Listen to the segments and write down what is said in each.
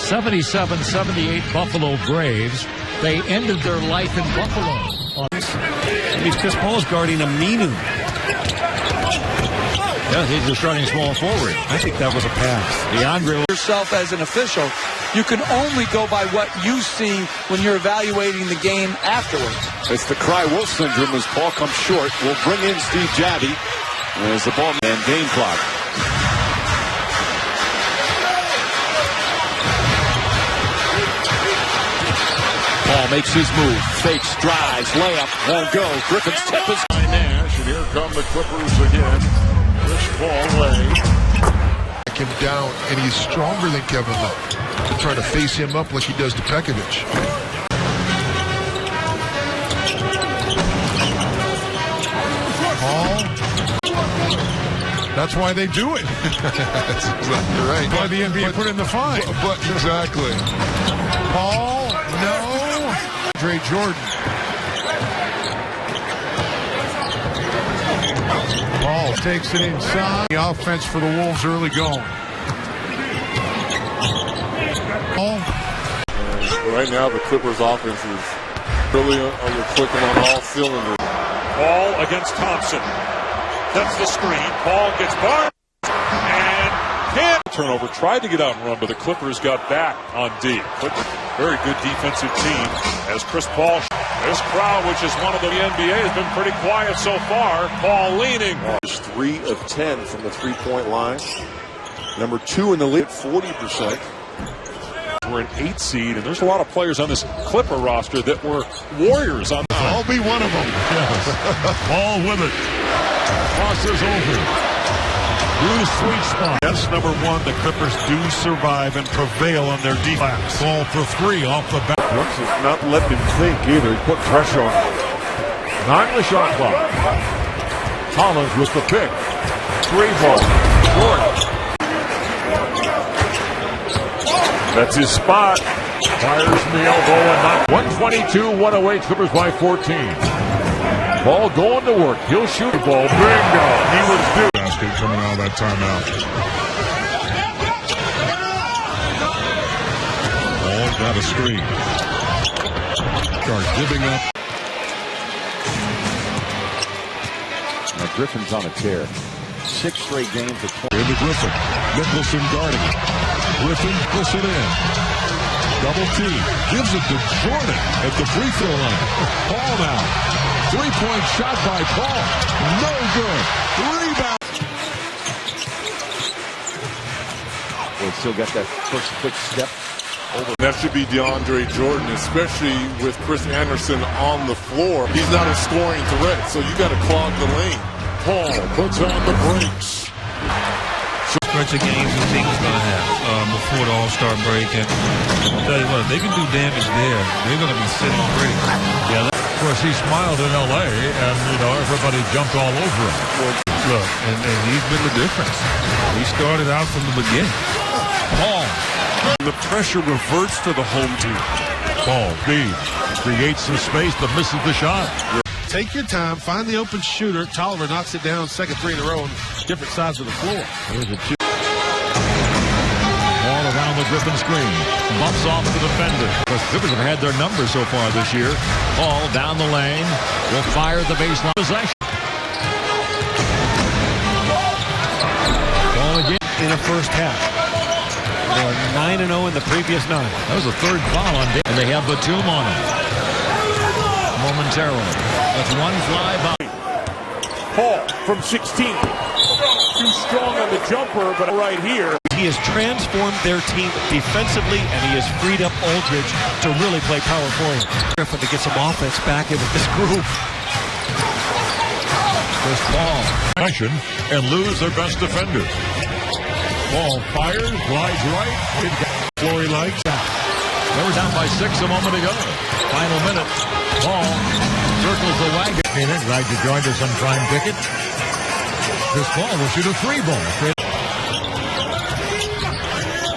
77-78 Buffalo Braves. They ended their life in Buffalo. That means Chris Paul is guarding Aminu. Yeah, he's the starting small forward. I think that was a pass. DeAndre. Yourself as an official, you can only go by what you see when you're evaluating the game afterwards. It's the Cry Wolf syndrome as Paul comes short. We'll bring in Steve Javie as the ball and game clock. Paul makes his move, fakes, drives, layup, won't go. Griffin's tip is Nash, and here come the Clippers again. Chris Paul way. Him down, and he's stronger than Kevin Love. Trying to face him up like he does to Pekovic. Paul. That's why they do it. That's exactly right. Why the NBA put in the fine. But exactly. Paul, no. Andre Jordan. Paul takes it inside. The offense for the Wolves early going. Paul. Right now, the Clippers offense is really clicking on all cylinders. Paul against Thompson. That's the screen. Paul gets Barnes and can't. Turnover. Tried to get out and run, but the Clippers got back on D. Very good defensive team as Chris Paul. This crowd, which is one of the NBA, has been pretty quiet so far. Paul leaning. 3 of 10 from the three-point line. Number 2 in the league, 40%. We're an 8 seed, and there's a lot of players on this Clipper roster that were Warriors on. I'll be one of them. Yes. Paul with it. Crosses over. Blue sweet spot. Yes, number 1, the Clippers do survive and prevail on their defense. Ball for 3 off the bat. Brooks is not letting him think either. He put pressure on him. 9 the shot clock. Collins with the pick. 3 ball. Short. That's his spot. Fires in the elbow and not. 122-108. Clippers by 14. Ball going to work. He'll shoot the ball. Bingo. He was due. Basket coming out of that timeout. Ball got a screen. Starts giving up. Now Griffin's on a tear. 6 straight games of 20. Into Griffin. Nicholson guarding it. Griffin puts it in. Double team. Gives it to Jordan at the free throw line. Paul now. 3-point shot by Paul. No good. Rebound. We'll still got that first quick step. That should be DeAndre Jordan, especially with Chris Anderson on the floor. He's not a scoring threat, so you got to clog the lane. Paul puts on the brakes. Stretch of games the team is going to have before the All-Star break. And I'll tell you what, if they can do damage there, they're going to be sitting pretty. Yeah. Of course, he smiled in L.A., and, everybody jumped all over him. Look, and he's been the difference. He started out from the beginning. Paul. The pressure reverts to the home team. Paul, B, creates some space, but misses the shot. Take your time, find the open shooter. Tolliver knocks it down, second 3 in a row on different sides of the floor. Here's a 2. All around the Griffin screen. Bumps off the defender. The Clippers have had their numbers so far this year. Paul down the lane. Will fire the baseline. Possession. Ball again. In the first half. They were 9-0 in the previous 9. That was the 3rd foul on Dave. And they have Batum on him. Momentarily. That's one fly by. Paul from 16. Too strong on the jumper, but right here. He has transformed their team defensively, and he has freed up Aldridge to really play power forward. Griffin to get some offense back in with this group. Chris Paul. Action and lose their best defender. Ball fires, glides right. Flory likes that. They were down by 6 a moment ago. Final minute. Paul circles the wagon. Glad you joined us on Prime Ticket. Chris Paul will shoot a 3 ball.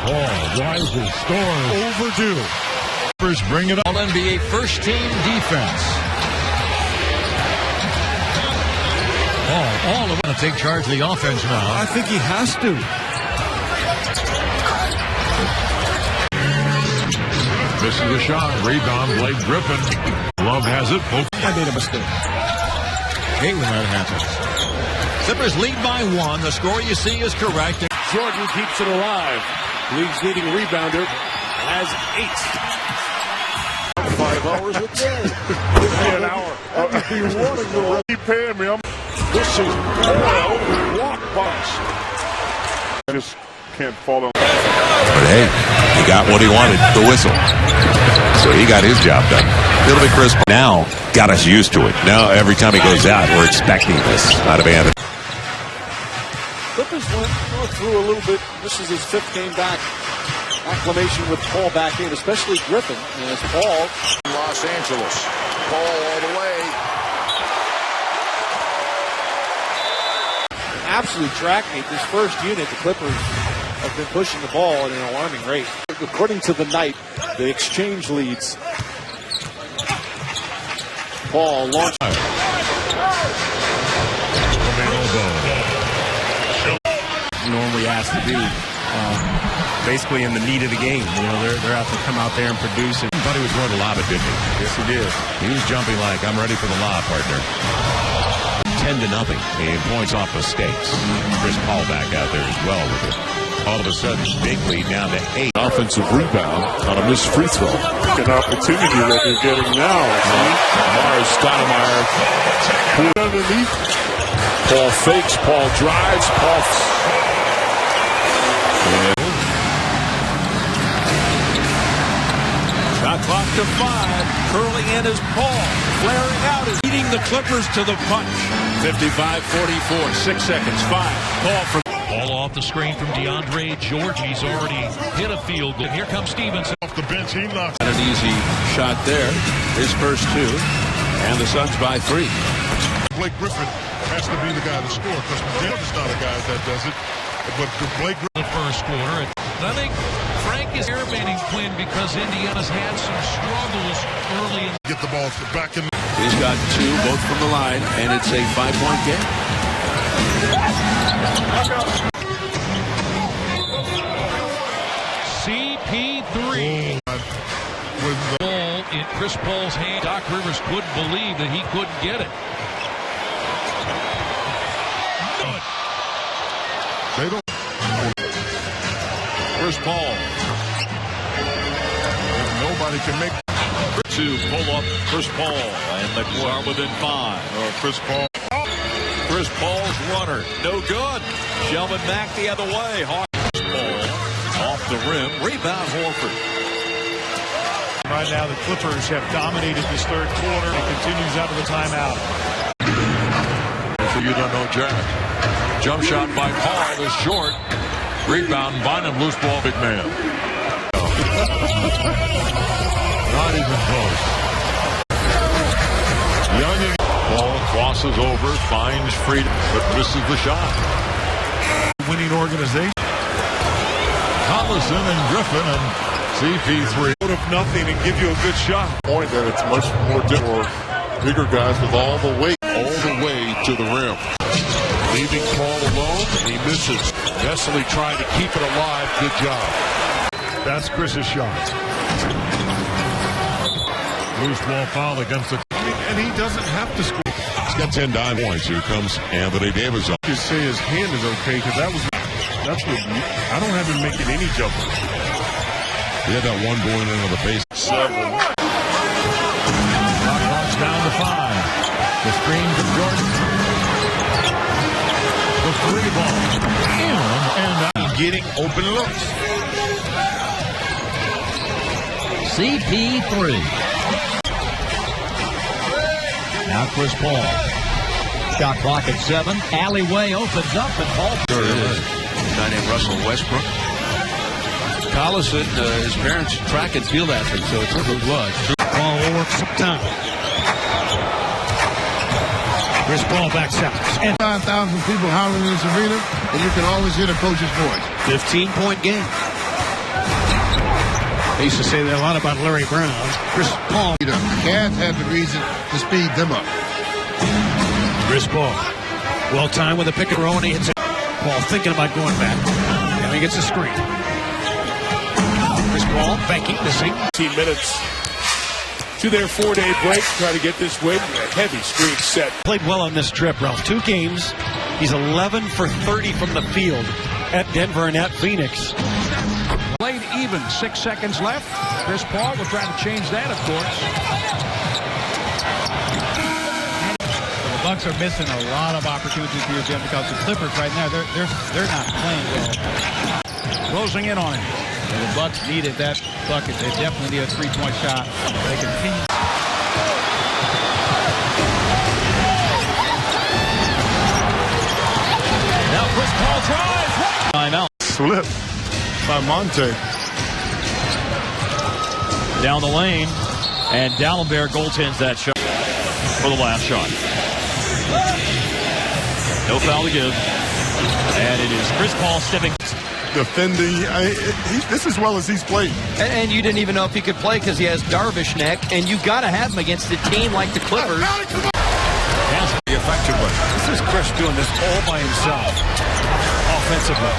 Paul rises, scores. Overdue. First, bring it up. All NBA first team defense. All of them to take charge of the offense now. I think he has to. Misses the shot. Rebound, Blake Griffin. Love has it. I made a mistake. Hate when that happens. Clippers lead by 1. The score you see is correct. Jordan keeps it alive. League's leading rebounder has 8. 5 hours a day. An hour. Keep paying me. This is walk box. I just can't fall on. But hey, he got what he wanted, the whistle. So he got his job done. Billy Chris now got us used to it. Now every time he goes out, we're expecting this out of Anthony. Clippers went through a little bit. This is his 5th game back. Acclimation with Paul back in, especially Griffin. As Paul. Los Angeles. Paul all the way. Absolute track meet. This first unit, the Clippers have been pushing the ball at an alarming rate. According to the night, the exchange leads. Paul launched. Normally asked to do, basically in the meat of the game. You know, they're out to come out there and produce it. Thought he was going to lob it, didn't he? Yes, he did. He was jumping like, I'm ready for the lob, partner. 10-0 in points off mistakes. Chris Paul back out there as well with it. All of a sudden, big lead down to 8. Offensive rebound on a missed free throw. An opportunity that they're getting now. Mars Stoudemire pulled underneath. Paul fakes. Paul drives. Paul. Shot clock to 5. Curling in is Paul. Flaring out is beating the Clippers to the punch. 55-44. 6 seconds. 5. Paul from. Ball off the screen from DeAndre Jordan. He's already hit a field goal. Here comes Stevenson. Off the bench, he knocks. An easy shot there. His first 2. And the Suns by 3. Blake Griffin has to be the guy to score because McDermott's not a guy that does it. But Blake Griffin. The first quarter. I think Frank is airmaning Quinn because Indiana's had some struggles early in. Get the ball back in. He's got 2, both from the line, and it's a 5-point game. CP3. With the Ball in Chris Paul's hand. Doc Rivers couldn't believe that he couldn't get it. they don't. Chris Paul. If nobody can make To pull up Chris Paul. And the are within 5. Chris Paul. Chris Paul's runner. No good. Shelvin back the other way. Paul off the rim. Rebound Horford. Right now, the Clippers have dominated this third quarter. It continues out of the timeout. So you don't know Jack. Jump shot by Paul is short. Rebound Bynum. Loose ball. Big man. Not even close. Young. Ball crosses over. Finds freedom. But misses the shot. Winning organization. Collison and Griffin and CP3. Out of nothing and give you a good shot. Point that it's much more difficult for bigger guys with all the way to the rim. Leaving Paul alone, he misses. Vesely trying to keep it alive. Good job. That's Chris's shot. Loose ball foul against the. And he doesn't have to score. He's got 10 points. Here comes Anthony Davis. Just say his hand is okay because that's what I don't have him making any jumpers. He had that one going into the base. 7. Clock's down to 5. The screen to Jordan. The 3 ball. In and out. Getting open looks. CP3. Now Chris Paul. Shot clock at 7. Alleyway opens up and Paul. Sure is. A guy named Russell Westbrook. Collison, his parents track and field athletes, so it's true blood. Paul will work some time. Chris Paul backs out. And 5,000 people howling in this arena, and you can always hear the coach's voice. 15-point game. I used to say that a lot about Larry Brown. Chris Paul. The Cavs had the reason to speed them up. Chris Paul. Well timed with a pick and roll, and he hits it. Paul thinking about going back. Now he gets a screen. Chris Paul banking, missing. 15 minutes to their 4-day break. Try to get this win. A heavy screen set. Played well on this trip, Ralph. 2 games. He's 11 for 30 from the field at Denver and at Phoenix. Played even. 6 seconds left. Chris Paul will try to change that, of course. The Bucks are missing a lot of opportunities here, Jim, because the Clippers right now they're not playing well. Closing in on him. So the Bucks needed that bucket. They definitely need a 3-point shot. They continue. Now Chris Paul drives. Timeout. Slip by Monte. Down the lane, and Dalembert goaltends that shot for the last shot. No foul to give, and it is Chris Paul stepping. Defending, this as well as he's played. And you didn't even know if he could play because he has Darvish neck, and you got to have him against a team like the Clippers. Effectively. This is Chris doing this all by himself. Offensively.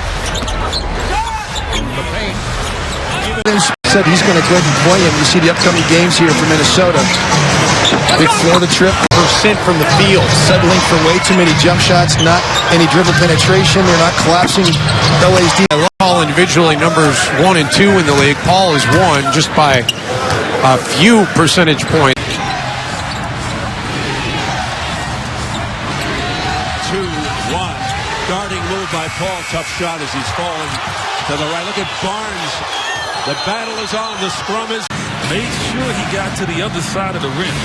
In the paint. Said he's going to go ahead and play him. You see the upcoming games here for Minnesota. Big Florida trip. % from the field. Settling for way too many jump shots. Not any dribble penetration. They're not collapsing LA's D. Paul individually numbers 1 and 2 in the league. Paul is 1 just by a few percentage points. 2-1. Guarding move by Paul. Tough shot as he's falling to the right. Look at Barnes. The battle is on. The scrum is. Made sure he got to the other side of the rim.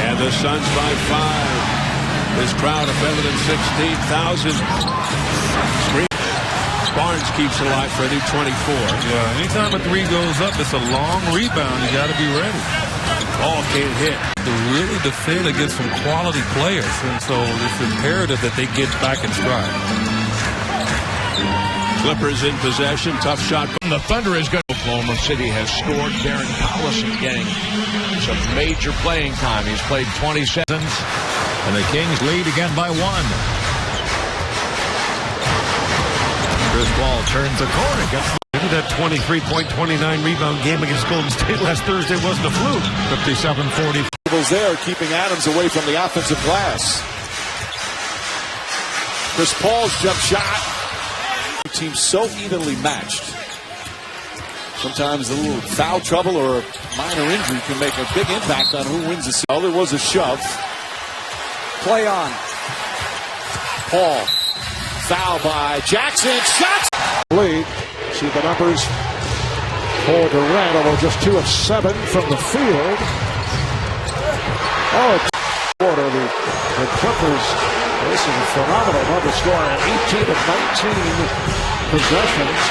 And the Suns by 5. This crowd of better than 16,000. Barnes keeps alive for a new 24. Yeah, anytime a 3 goes up, it's a long rebound. You got to be ready. Ball can't hit. To really defend against some quality players, and so it's imperative that they get back in stride. Clippers in possession. Tough shot. The Thunder is good. Oklahoma City has scored. Darren Collison getting some major playing time. He's played 20 seconds, and the Kings lead again by 1. Chris Paul turns the corner. Maybe that 23-point, 29-rebound game against Golden State last Thursday wasn't a fluke. 57-40. There, keeping Adams away from the offensive glass. Chris Paul's jump shot. Team so evenly matched. Sometimes a little foul trouble or a minor injury can make a big impact on who wins the series. Well, there was a shove. Play on. Paul. Foul by Jackson. Shots. Lead. See the numbers for Durant, although just 2 of 7 from the field. Oh, quarter the Clippers. This is a phenomenal number scoring. 18 of 19 possessions.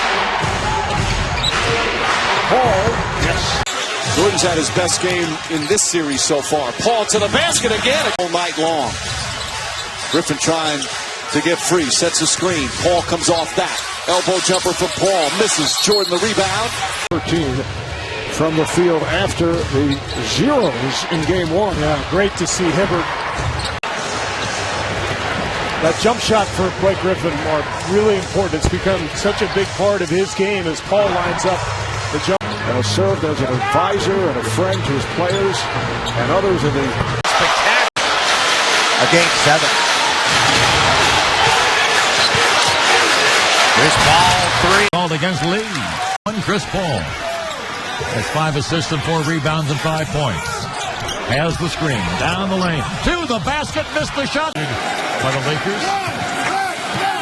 Paul, yes. Jordan's had his best game in this series so far. Paul to the basket again all night long. Griffin trying to get free, sets a screen. Paul comes off that. Elbow jumper from Paul, misses. Jordan the rebound. 13 from the field after the zeros in game 1. Yeah, great to see Hibbert. That jump shot for Blake Griffin, Mark, really important. It's become such a big part of his game as Paul lines up the jump. Has served as an advisor and a friend to his players and others in the Spectacular. A game 7. Chris Paul 3. Called against Lee. Chris Paul has 5 assists and 4 rebounds and 5 points. Has the screen down the lane to the basket, missed the shot by the Lakers.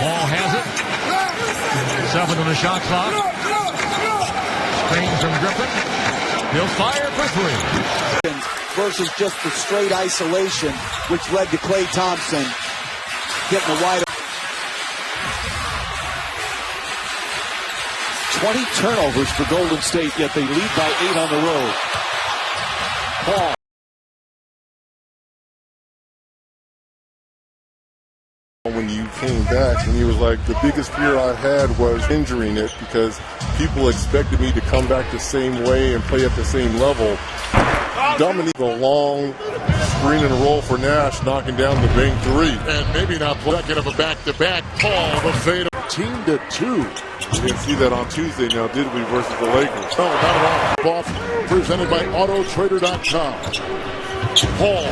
Paul has it. 7 on the shot clock. Screen from Griffin. He'll fire for 3. Versus just the straight isolation, which led to Klay Thompson getting the wide. 20 turnovers for Golden State, yet they lead by 8 on the road. Paul. When you came back, and he was like, the biggest fear I had was injuring it because people expected me to come back the same way and play at the same level. Dominique, a long screen and roll for Nash, knocking down the bank 3. And maybe not second of a back-to-back. Paul, the fade. 14-2. We didn't see that on Tuesday now, did we, versus the Lakers? No, not at all. Ball presented by AutoTrader.com. Paul.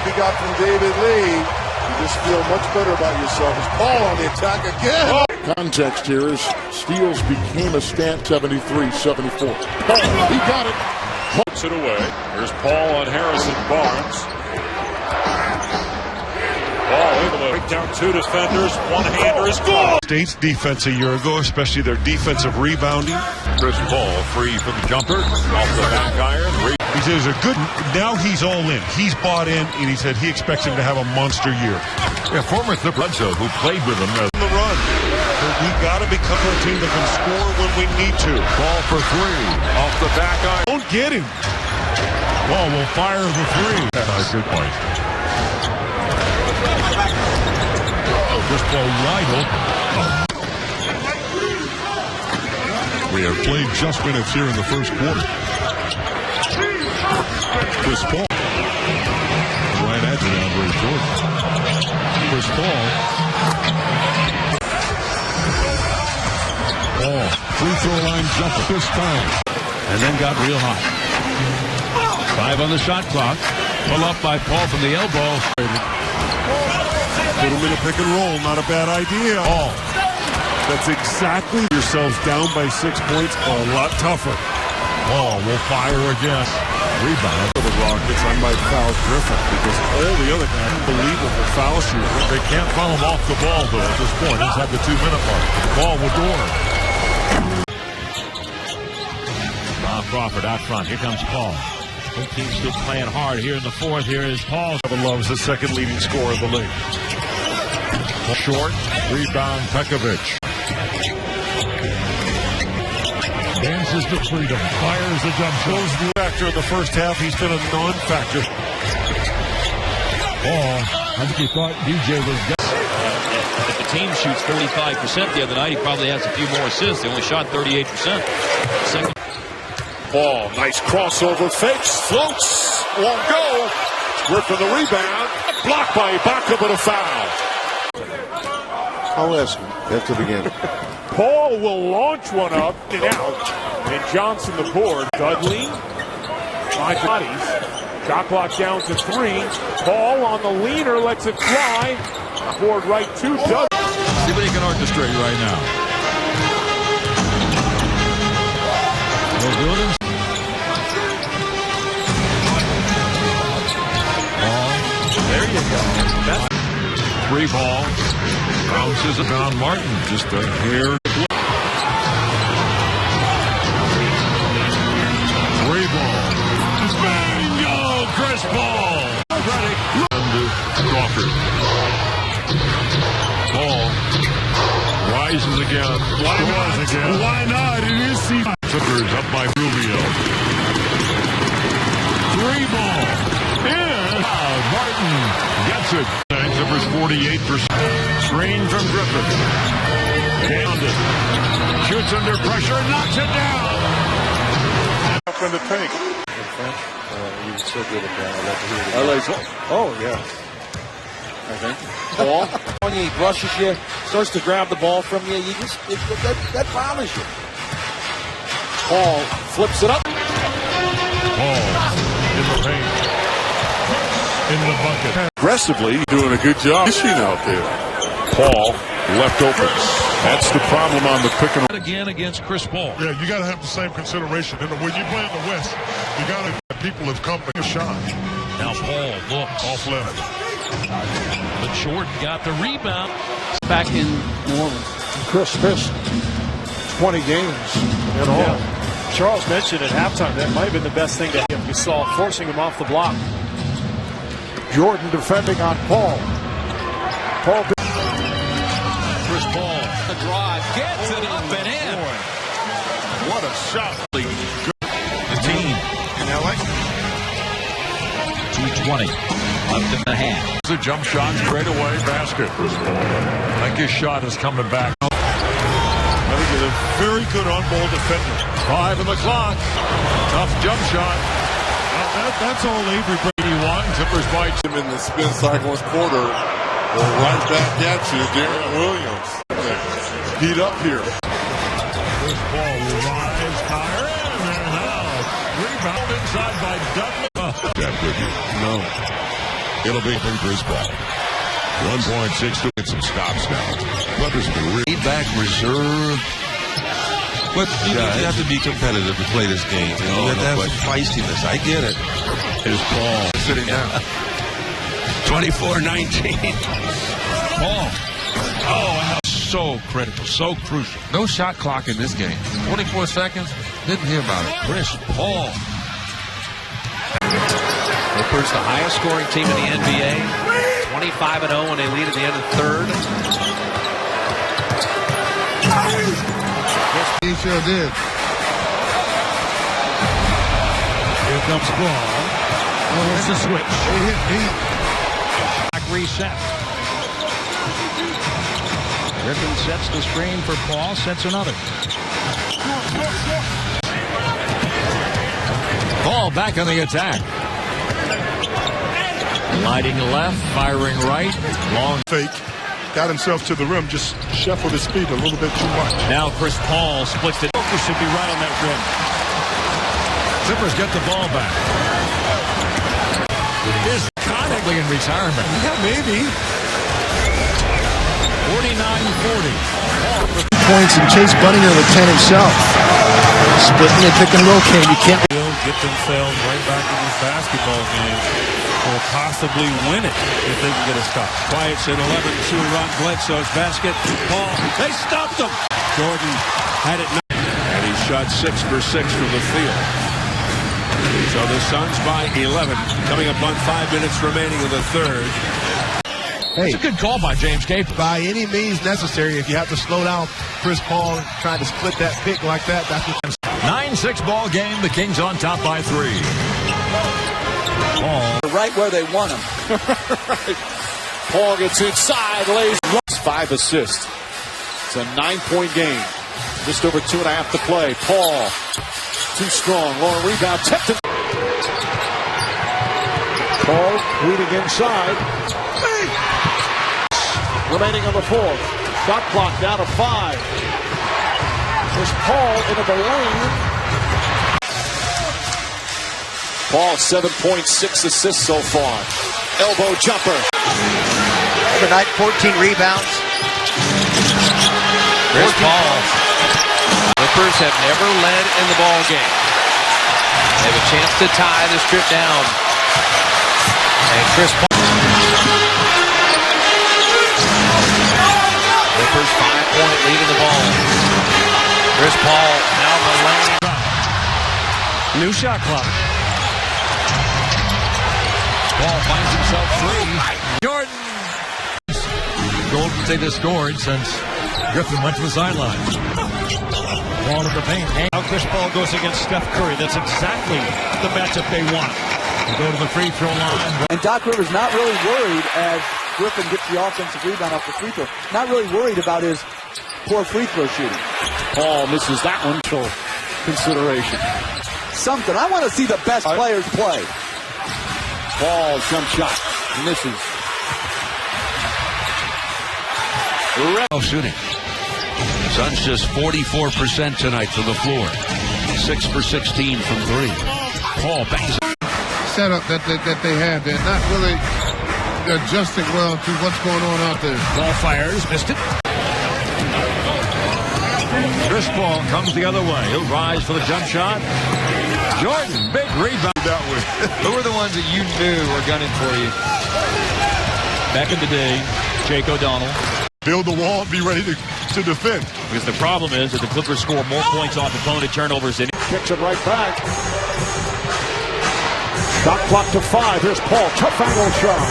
He got from David Lee. You just feel much better about yourself. It's Paul on the attack again. Oh. Context here is steals became a stat 73-74. Paul, he got it. Puts it away. Here's Paul on Harrison Barnes. Paul able to break down two defenders. One-hander is gone. State's defense a year ago, especially their defensive rebounding. Chris Paul free from the jumper. Off the back iron. He says a good. Now he's all in. He's bought in, and he said he expects him to have a monster year. Yeah, former Clipper who played with him. The run. We got to become a team that can score when we need to. Ball for three. Off the back iron. Don't get him. Ball will fire the three. Good point. Just ball wide open. We have played just minutes here in the first quarter. Chris Paul. Right at DeAndre Jordan. Chris Paul. Paul. Free throw line jumper this time. And then got real hot. 5 on the shot clock. Pull up by Paul from the elbow. Put him in a pick and roll. Not a bad idea. Paul. That's exactly yourselves down by 6 points. A lot tougher. Paul will fire again. Rebound for the Rockets. I might foul Griffin because all the other guys, unbelievable foul shooters. They can't foul him off the ball, though, at this point. Inside the 2-minute mark. Ball with Dorn. Bob Crawford out front. Here comes Paul. Both teams still playing hard here in the fourth. Here is Paul. Loves the second leading scorer of the league. Short. Rebound, Pekovic. Dances to freedom. Fires the jump. Shows the factor in the first half. He's been a non-factor. I think he thought DJ was dead. If the team shoots 45% the other night, he probably has a few more assists. They only shot 38%. Second. Paul, nice crossover, fakes, floats, won't go. Griffin the rebound, blocked by Ibaka, but a foul. I'll ask him after the game. Paul will launch one up and out. And Johnson the board. Dudley. By bodies. Shot clock down to 3. Paul on the leaner lets it fly. Board right to Dudley. See what he can orchestrate right now. Williams. There you go. That's 3 ball. Bounces around Martin. Just a hair. 3 ball. Bingo! Chris Paul. Ready. And Crawford. Paul rises again. Scores again. Why not? It is season. Clippers up by Rubio. 3 ball. Martin gets it. Clippers 48%. Screen from Griffin. Downed it. Shoots under pressure. Knocks it down. Up in the tank. You're so good at that. I love to hear it. Oh, yeah. I think. Paul, when he brushes you, starts to grab the ball from you, you just that bothers you. Paul flips it up. Paul in the paint. In the bucket. Aggressively doing a good job fishing out there. Paul left open. That's the problem on the pick and roll. Again against Chris Paul. Yeah, you got to have the same consideration. And when you play in the West, you got to people have come to a shot. Now Paul looks off left. But Jordan got the rebound. Back in New Orleans. Chris missed 20 games in all. Yeah. Charles mentioned at halftime that might have been the best thing to him. We saw forcing him off the block. Jordan defending on Paul. Chris Paul. The drive. Gets it up and in. What a shot. The team. In LA. 2:20 left in the half. It's a jump shot straight away basket. Chris Paul. I think his shot is coming back. I think he's a very good on-ball defender. 5 on the clock. Tough jump shot. That's all Avery Brady wants. Clippers bites him in the spin cycle quarter. Right back at you, Darren Williams. heat up here. Chris Paul will rise, fire, and now rebound inside by Dudley. That with you? No. It'll be from Chris Paul. 1.6 to get some stops now. Clippers will read back reserve. But you have to be competitive to play this game. You have to have some feistiness. I get it. Here's Paul sitting down. 24-19. Paul. Oh, so critical, so crucial. No shot clock in this game. 24 seconds. Didn't hear about it. Chris Paul. Clippers, the highest scoring team in the NBA. 25-0 when they lead at the end of the third. He sure did. Here comes Paul. Oh, it's a switch. Back reset. Griffin sets the screen for Paul, sets another. Paul back on the attack. Lighting left, firing right. Long fake. Got himself to the rim, just shuffled his feet a little bit too much. Now Chris Paul splits it. Focus should be right on that rim. Clippers get the ball back. Is technically in retirement. Yeah, maybe. 49-40. Points and Chase Budinger with 10 himself. Splitting and pick and roll game. You can't Get themselves right back in this basketball game. Or possibly win it if they can get a stop. Quiets at 11 to Ron Bledsoe's basket. Paul, they stopped him. Jordan had it 9, and he shot 6 for 6 from the field. So the Suns by 11, coming up on 5 minutes remaining in the third. Hey, It's a good call by James Cape. by any means necessary, if you have to slow down Chris Paul trying to split that pick like that, that's what 9-6 ball game. The Kings on top by 3. Paul. Right where they want him. Paul gets inside, lays 5 assists. It's a 9-point game. Just over 2.5 to play. Paul, too strong. Long rebound. Tipped. Paul leading inside. Remaining on the fourth. Shot clock down to 5. There's Paul into the lane. Paul, 7.6 assists so far. Elbow jumper. Tonight, 14 rebounds. Chris Paul. Clippers have never led in the ball game. They have a chance to tie this trip down. And Chris Paul. Clippers 5-point lead in the ball. Chris Paul down the lane. New shot clock. Paul finds himself free. Jordan. Golden State has scored since Griffin went to the sideline. Ball to the paint. Now Chris Paul goes against Steph Curry. That's exactly the matchup they want. To go to the free throw line. And Doc Rivers not really worried as Griffin gets the offensive rebound off the free throw. Not really worried about his poor free throw shooting. Paul misses that one for consideration. Something. I want to see the best players play. Paul, jump shot. Misses. Shooting. Suns just 44% tonight from the floor. 6 for 16 from 3. Paul bangs. Setup that they had. They're not really adjusting well to what's going on out there. Ball fires, missed it. Chris Paul comes the other way. He'll rise for the jump shot. Jordan, big rebound. That way. Who are the ones that you knew were gunning for you? Back in the day, Jake O'Donnell. Build the wall, be ready to defend. Because the problem is that the Clippers score more points off opponent turnovers than Kicks it right back. Shot clock to 5. Here's Paul. Tough angle shot.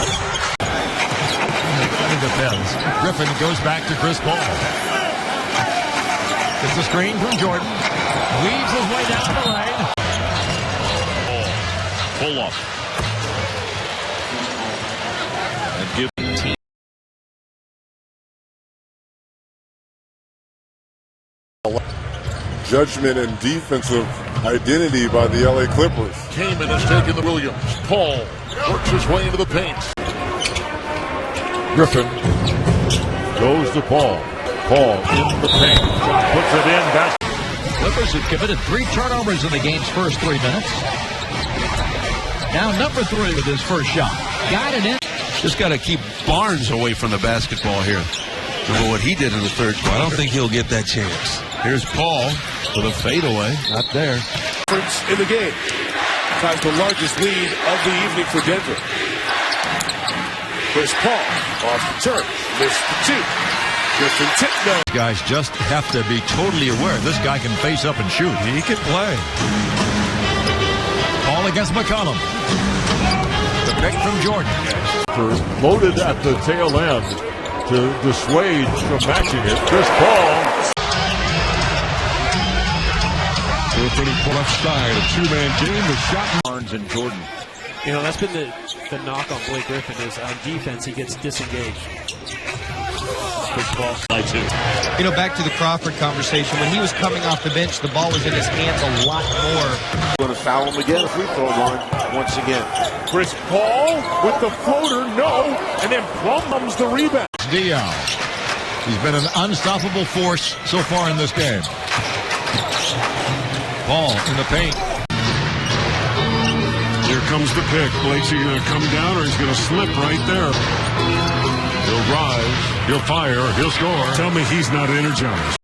Defense. Griffin goes back to Chris Paul. Gets the screen from Jordan. Weaves his way down the lane. Pull up. And give the team. Judgment and defensive identity by the LA Clippers. Kaman has taken the Williams. Paul works his way into the paint. Griffin goes to Paul. Paul in the paint. Puts it in. Back. Clippers have committed 3 turnovers in the game's first 3 minutes. Now number 3 with his first shot. Got it in. Just got to keep Barnes away from the basketball here. Remember what he did in the third quarter. I don't think he'll get that chance. Here's Paul with a fadeaway. Not there. In the game. Ties the largest lead of the evening for Denver. Chris Paul off the turn. Missed the 2. Griffin Tipno. Guys just have to be totally aware this guy can face up and shoot. He can play. Paul against McCollum. The pick from Jordan. Loaded at the tail end to dissuade from matching it. Chris Paul. Griffin put left side. A 2-man game. The shot. Barnes and Jordan. You know, that's been the knock on Blake Griffin is on defense he gets disengaged. Ball by 2. You know, back to the Crawford conversation, when he was coming off the bench, the ball was in his hands a lot more. Going to foul him again. Free throw line once again. Chris Paul with the floater, no, and then Plum's the rebound. Diaw. He's been an unstoppable force so far in this game. Paul in the paint. Here comes the pick. Blake's either going to come down or he's going to slip right there. He'll rise, he'll fire, he'll score. Tell me he's not energized.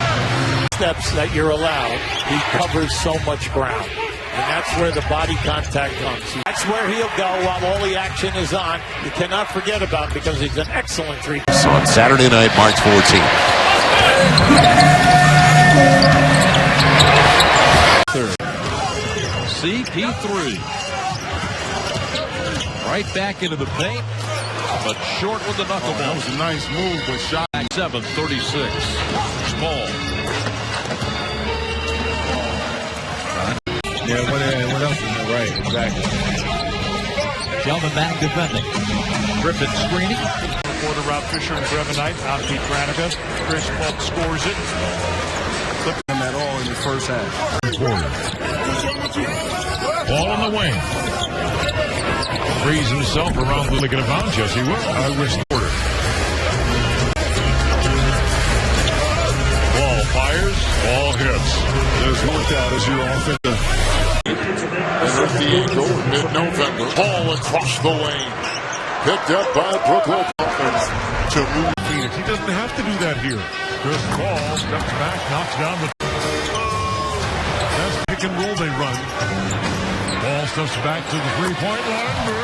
Steps that you're allowed, he covers so much ground. And that's where the body contact comes. That's where he'll go while all the action is on. You cannot forget about him because he's an excellent three. So on Saturday night, March 14th. CP3. Right back into the paint, but short with the knuckleball. That was a nice move, but shot. 7-36. Small. Yeah, what else is there? Right, exactly. Sheldon back defending. Griffin screening. Reporter Rob Fisher and Brevin Knight out of Petranica. Chris Paul scores it. Clipped him at all in the first half. Ball in the wing. Frees himself around the lick of bounds. Yes, he will. I wish order. Ball fires. Ball hits. There's no doubt as your offensive. Enters the Eagle mid-November. Paul across the lane. Picked up by Brooklyn. Offense to move Phoenix. He doesn't have to do that here. Chris Paul steps back, knocks down the. That's pick and roll they run. Ball steps back to the three-point line.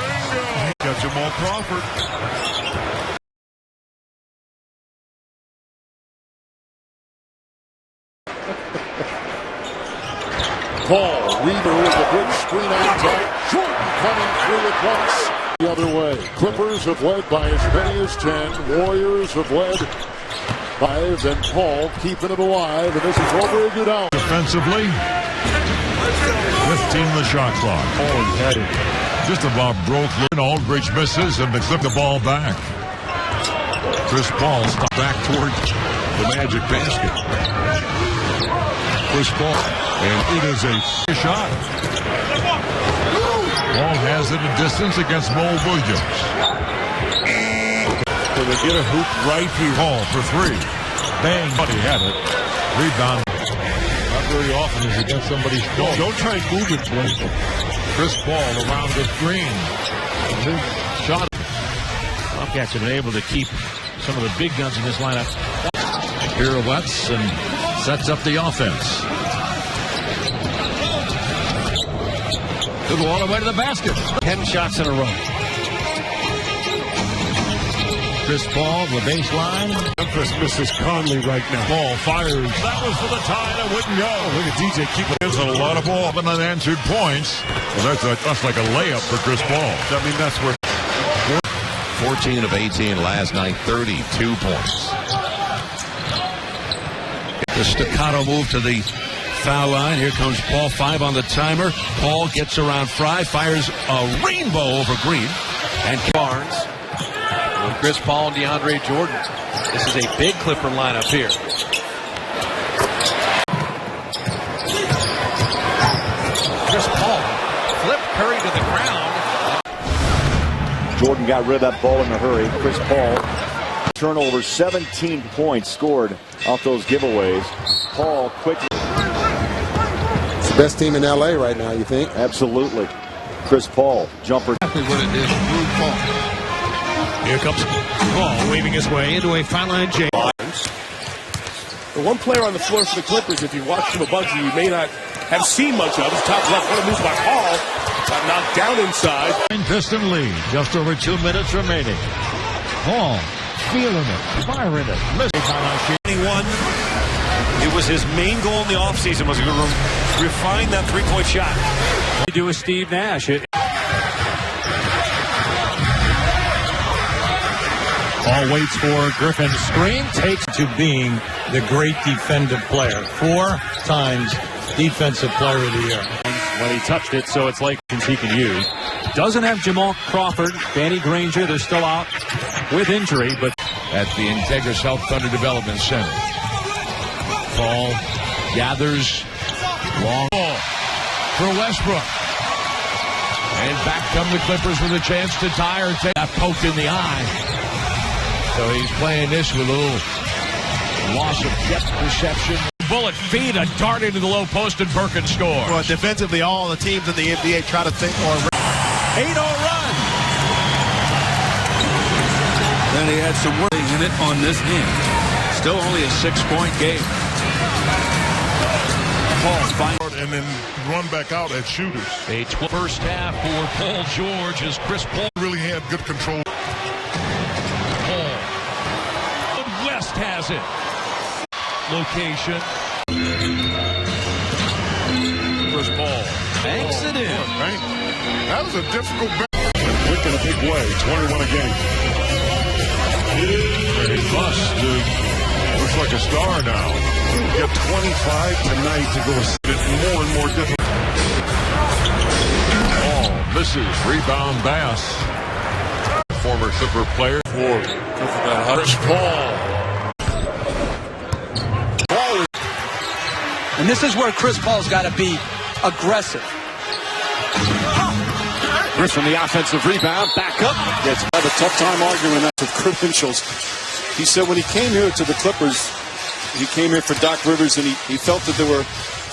Got Jamal Crawford. Paul, Weaver with a big screen on top. Jordan coming through at once. The other way. Clippers have led by as many as 10. Warriors have led 5. And Paul keeping it alive. And this is over a good hour. Defensively, 15 the shot clock. Paul had it. Just about broke. Aldridge misses and they clip the ball back. Chris Paul stopped Back toward the Magic basket. Chris Paul. And it is a shot. Paul has it a distance against Mo Williams. So they get a hoop right here. Paul for 3. Bang. But he had it. Rebound. Not very often as he gets somebody's ball. Don't try and move it, Blake. Chris Paul around the screen. Shot. Bobcats have been able to keep some of the big guns in this lineup. Pirouettes and sets up the offense. To go all the way to the basket. 10 shots in a row. Chris Paul, the baseline. Memphis misses Conley right now. Ball fires. That was for the tie that wouldn't go. Look at DJ keeping There's a lot of ball and unanswered points. Well, that's like a layup for Chris Paul. I mean, that's where 14 of 18 last night, 32 points. The staccato move to the foul line. Here comes Paul, 5 on the timer. Paul gets around Fry, fires a rainbow over Green. And Barnes with Chris Paul and DeAndre Jordan. This is a big Clipper lineup here. Chris Paul flipped Curry to the ground. Jordan got rid of that ball in a hurry. Chris Paul Turnover, 17 points scored off those giveaways. Paul quickly. It's the best team in LA right now, you think? Absolutely. Chris Paul, jumper. Exactly what it is. Blue Paul. Here comes Paul weaving his way into a foul line change. The one player on the floor for the Clippers, if you watch him a bunch, you may not have seen much of. His top left corner moves by Paul. Got knocked down inside. Piston lead. Just over 2 minutes remaining. Paul feeling it, firing it. Missing. 21. It was his main goal in the offseason was to refine that three-point shot. To do with Steve Nash. Paul waits for Griffin's screen, takes to being the great defensive player. 4 times Defensive Player of the Year. When he touched it, so it's like he can use. Doesn't have Jamal Crawford, Danny Granger, they're still out with injury, but at the Integris Health Thunder Development Center. Paul gathers long ball for Westbrook. And back come the Clippers with a chance to tie or take that poked in the eye. So he's playing this with a little loss of depth perception. Bullet feed, a dart into the low post, and Perkins scores. Well, defensively, all the teams in the NBA try to think more. 8-0 run. Then he had some work in it on this end. Still only a 6-point game. Paul and then run back out at shooters. A first half for Paul George as Chris Paul really had good control. Paul. West has it. Location. Chris Paul banks it in. That was a difficult quick in a big way. 21 a game. He looks like a star now. You got 25 tonight to go more and more difficult. Paul misses. Rebound Bass. Former Clipper player. Chris Paul. And this is where Chris Paul's got to be aggressive. Griffin, the offensive rebound, back up. Gets have a tough time arguing that with credentials. He said when he came here to the Clippers, he came here for Doc Rivers, and he felt that there were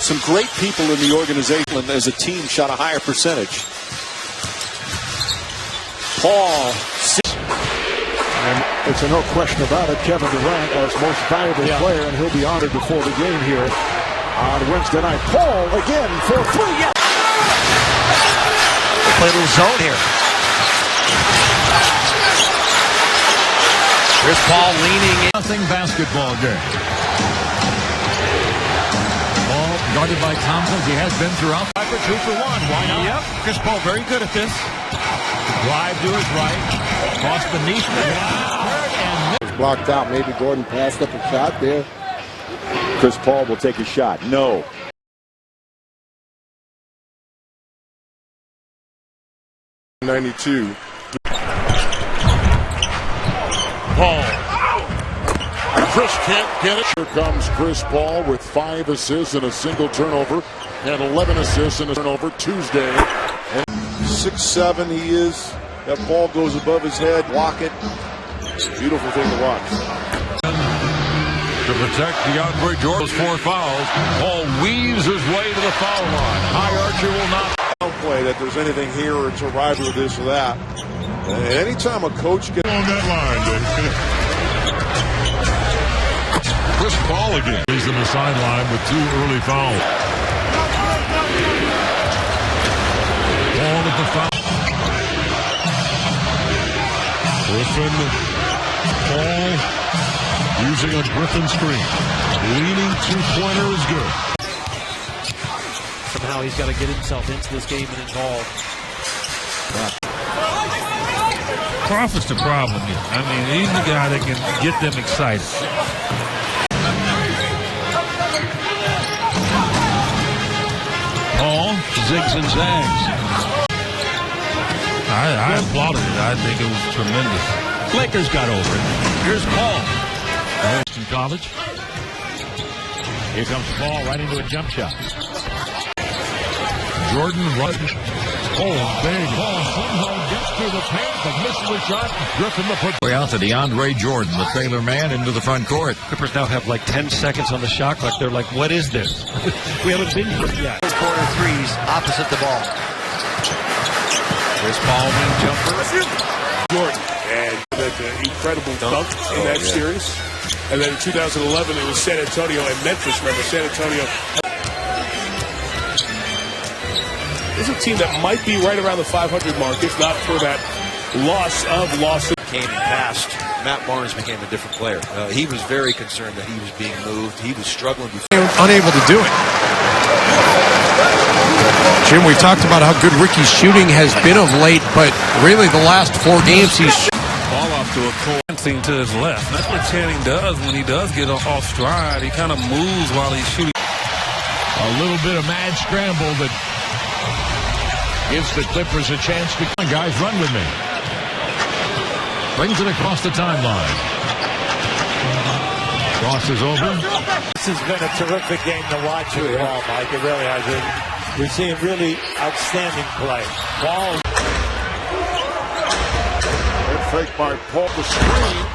some great people in the organization, and as a team shot a higher percentage. Paul. And it's a no question about it. Kevin Durant as most valuable player, and he'll be honored before the game here on Wednesday night. Paul again for 3. They play a little zone here. Chris Paul leaning in. Nothing basketball game. Paul guarded by Thompson. He has been throughout. 5 for 2 for 1. Why not? Yep. Chris Paul very good at this. Drive to his right. Cross beneath the and was blocked out. Maybe Gordon passed up a shot there. Chris Paul will take a shot. No. '92. Paul. Chris can't get it. Here comes Chris Paul with 5 assists and a single turnover, and 11 assists and a turnover Tuesday. 6'7" he is. That ball goes above his head. Block it. Beautiful thing to watch. To protect DeAndre Jordan's 4 fouls, Paul weaves his way to the foul line. High Archer will not play that there's anything here or it's a rivalry or this or that. Anytime a coach gets on that line, Dave. Chris Paul again. He's in the sideline with 2 early fouls. Paul at the foul. Griffin, Paul using a Griffin screen. Leaning 2-pointer is good. Somehow he's got to get himself into this game and involved. Crawford's the problem here. I mean, he's the guy that can get them excited. Paul zigs and zags. I applauded it. I think it was tremendous. Lakers got over it. Here's Paul. Boston College. Here comes Paul right into a jump shot. Jordan runs. Oh, big ball somehow gets to the paint, but misses the shot. Griffin the put. Way out to DeAndre Jordan, the trailer man, into the front court. Clippers now have like 10 seconds on the shot clock. They're like, what is this? We haven't been here yet. Corner threes opposite the ball. Chris Paul wing jumper. Jordan. And that incredible dunk in that series. And then in 2011, it was San Antonio and Memphis. Remember, San Antonio. This is a team that might be right around the 500 mark, if not for that loss. Came past. Matt Barnes became a different player. He was very concerned that he was being moved. He was struggling before. Unable to do it. Jim, we've talked about how good Ricky's shooting has been of late, but really the last 4 games he's... Ball off to a cold thing to his left. That's what Channing does when he does get off stride. He kind of moves while he's shooting. A little bit of mad scramble that gives the Clippers a chance to... Guys, run with me. Brings it across the timeline. Crosses over. This has been a terrific game to watch at all, Mike. It really has been. We're seeing really outstanding play. Ball. Good fake by Paul. The screen.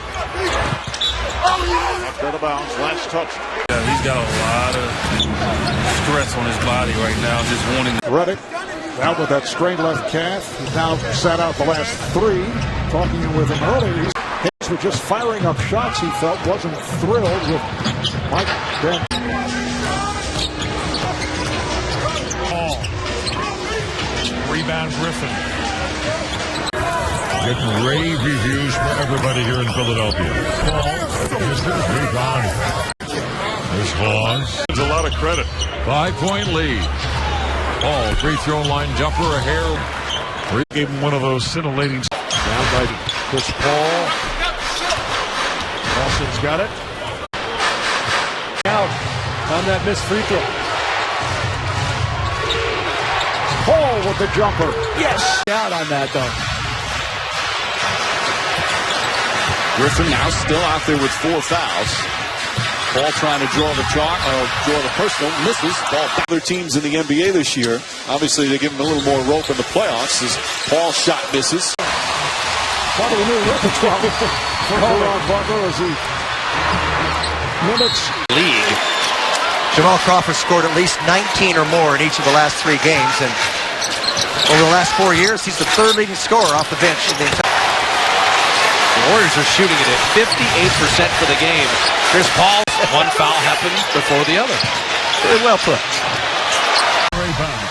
Up out of bounds. Last touch. Yeah, he's got a lot of stress on his body right now, just wanting... Redick out with that strained left calf. He's now sat out the last 3. Talking with him earlier, he's were just firing up shots he felt wasn't thrilled with Mike D'Antoni. Rebound Griffin. Getting rave reviews for everybody here in Philadelphia. Rebound. There's Vaughn. There's a lot of credit. 5-point lead. Paul, free throw line jumper, a hair. Gave him one of those scintillating. Down by Chris Paul. Paulson's got it. Out on that missed free throw. Paul with the jumper. Yes. Out on that, though. Griffin now still out there with 4 fouls. Paul trying to draw the personal, misses. Ball back. Other teams in the NBA this year, obviously they give him a little more rope in the playoffs as Paul's shot misses. Probably a new repertoire for Ron Butler as he limits. League. Jamal Crawford scored at least 19 or more in each of the last 3 games, and over the last 4 years, he's the 3rd leading scorer off the bench in the entire. The Warriors are shooting it at 58% for the game. Chris Paul, one foul happened before the other. Very well put. Rebound.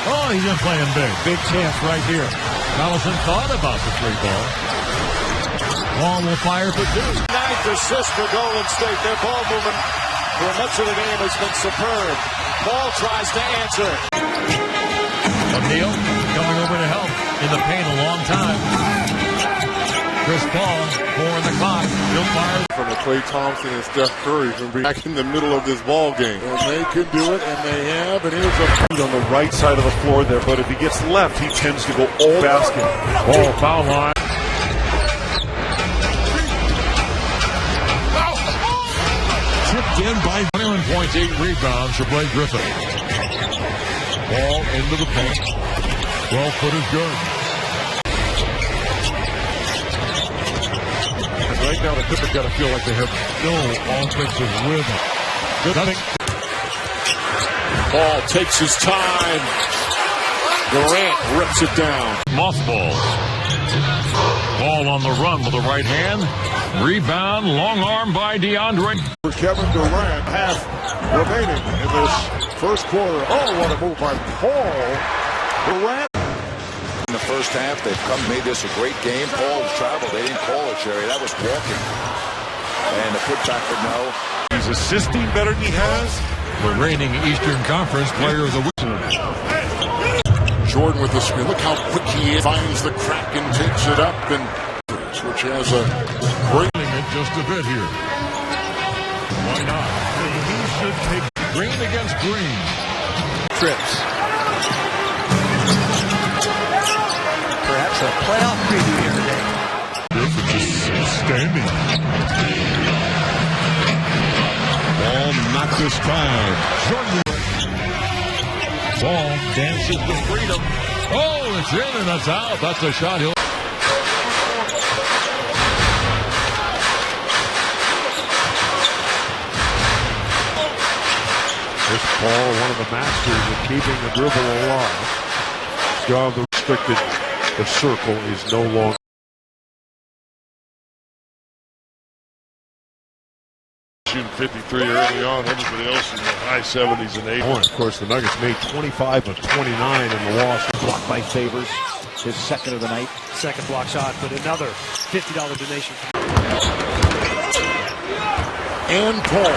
Oh, he's been playing big. Big chance right here. Collison thought about the 3 ball. Paul will fire for 2. 9th assist for Golden State. Their ball movement for much of the game has been superb. Paul tries to answer. O'Neal coming over to help in the paint a long time. Chris Paul, 4 in the clock. He'll fire. From a Klay Thompson and Steph Curry can be back in the middle of this ball game. And they can do it, and they have. And here's a on the right side of the floor there, but if he gets left, he tends to go all basket. Ball foul line. Tipped in by 21 points, 8 rebounds for Blake Griffin. Ball into the paint. 12-foot is good. Right now, the Clippers got to feel like they have no offensive rhythm. Good thing. Paul takes his time. Durant rips it down. Mothballs. Ball on the run with the right hand. Rebound, long arm by DeAndre. For Kevin Durant, half remaining in this first quarter. Oh, what a move by Paul. Durant. In the first half, they've made this a great game. Paul traveled. They didn't call it, Jerry. That was walking. And the putback would know. He's assisting better than he has. The reigning Eastern Conference player of the week. Jordan with the screen. Look how quick he is. Finds the crack and takes it up. And which has a great it just a bit here. Why not? He should take Green against Green. Trips. Perhaps a playoff preview here today. Just standing. Ball not this time. Jordan. Ball dances to freedom. Oh, it's in and that's out. That's a shot. He'll. Chris Paul, one of the masters of keeping the dribble alive. Job restricted. The circle is no longer. Shooting 53 early on. Everybody else in the high 70s and 80s. Of course, the Nuggets made 25 of 29 in the loss. Blocked by Favors. His second of the night. Second block shot, but another $50 donation. And Paul.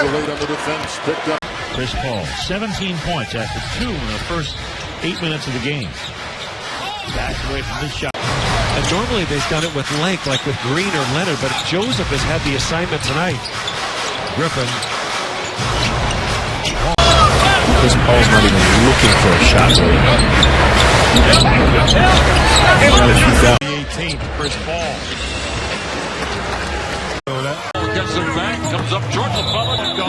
Delayed on the defense. Picked up. Chris Paul, 17 points after 2 in the first 8 minutes of the game. Back away from this shot. And normally they've done it with length, like with Green or Leonard, but Joseph has had the assignment tonight. Griffin. Chris Paul's not even looking for a shot. The 18th, Chris Paul. Gets it back, comes up short, the foul and go.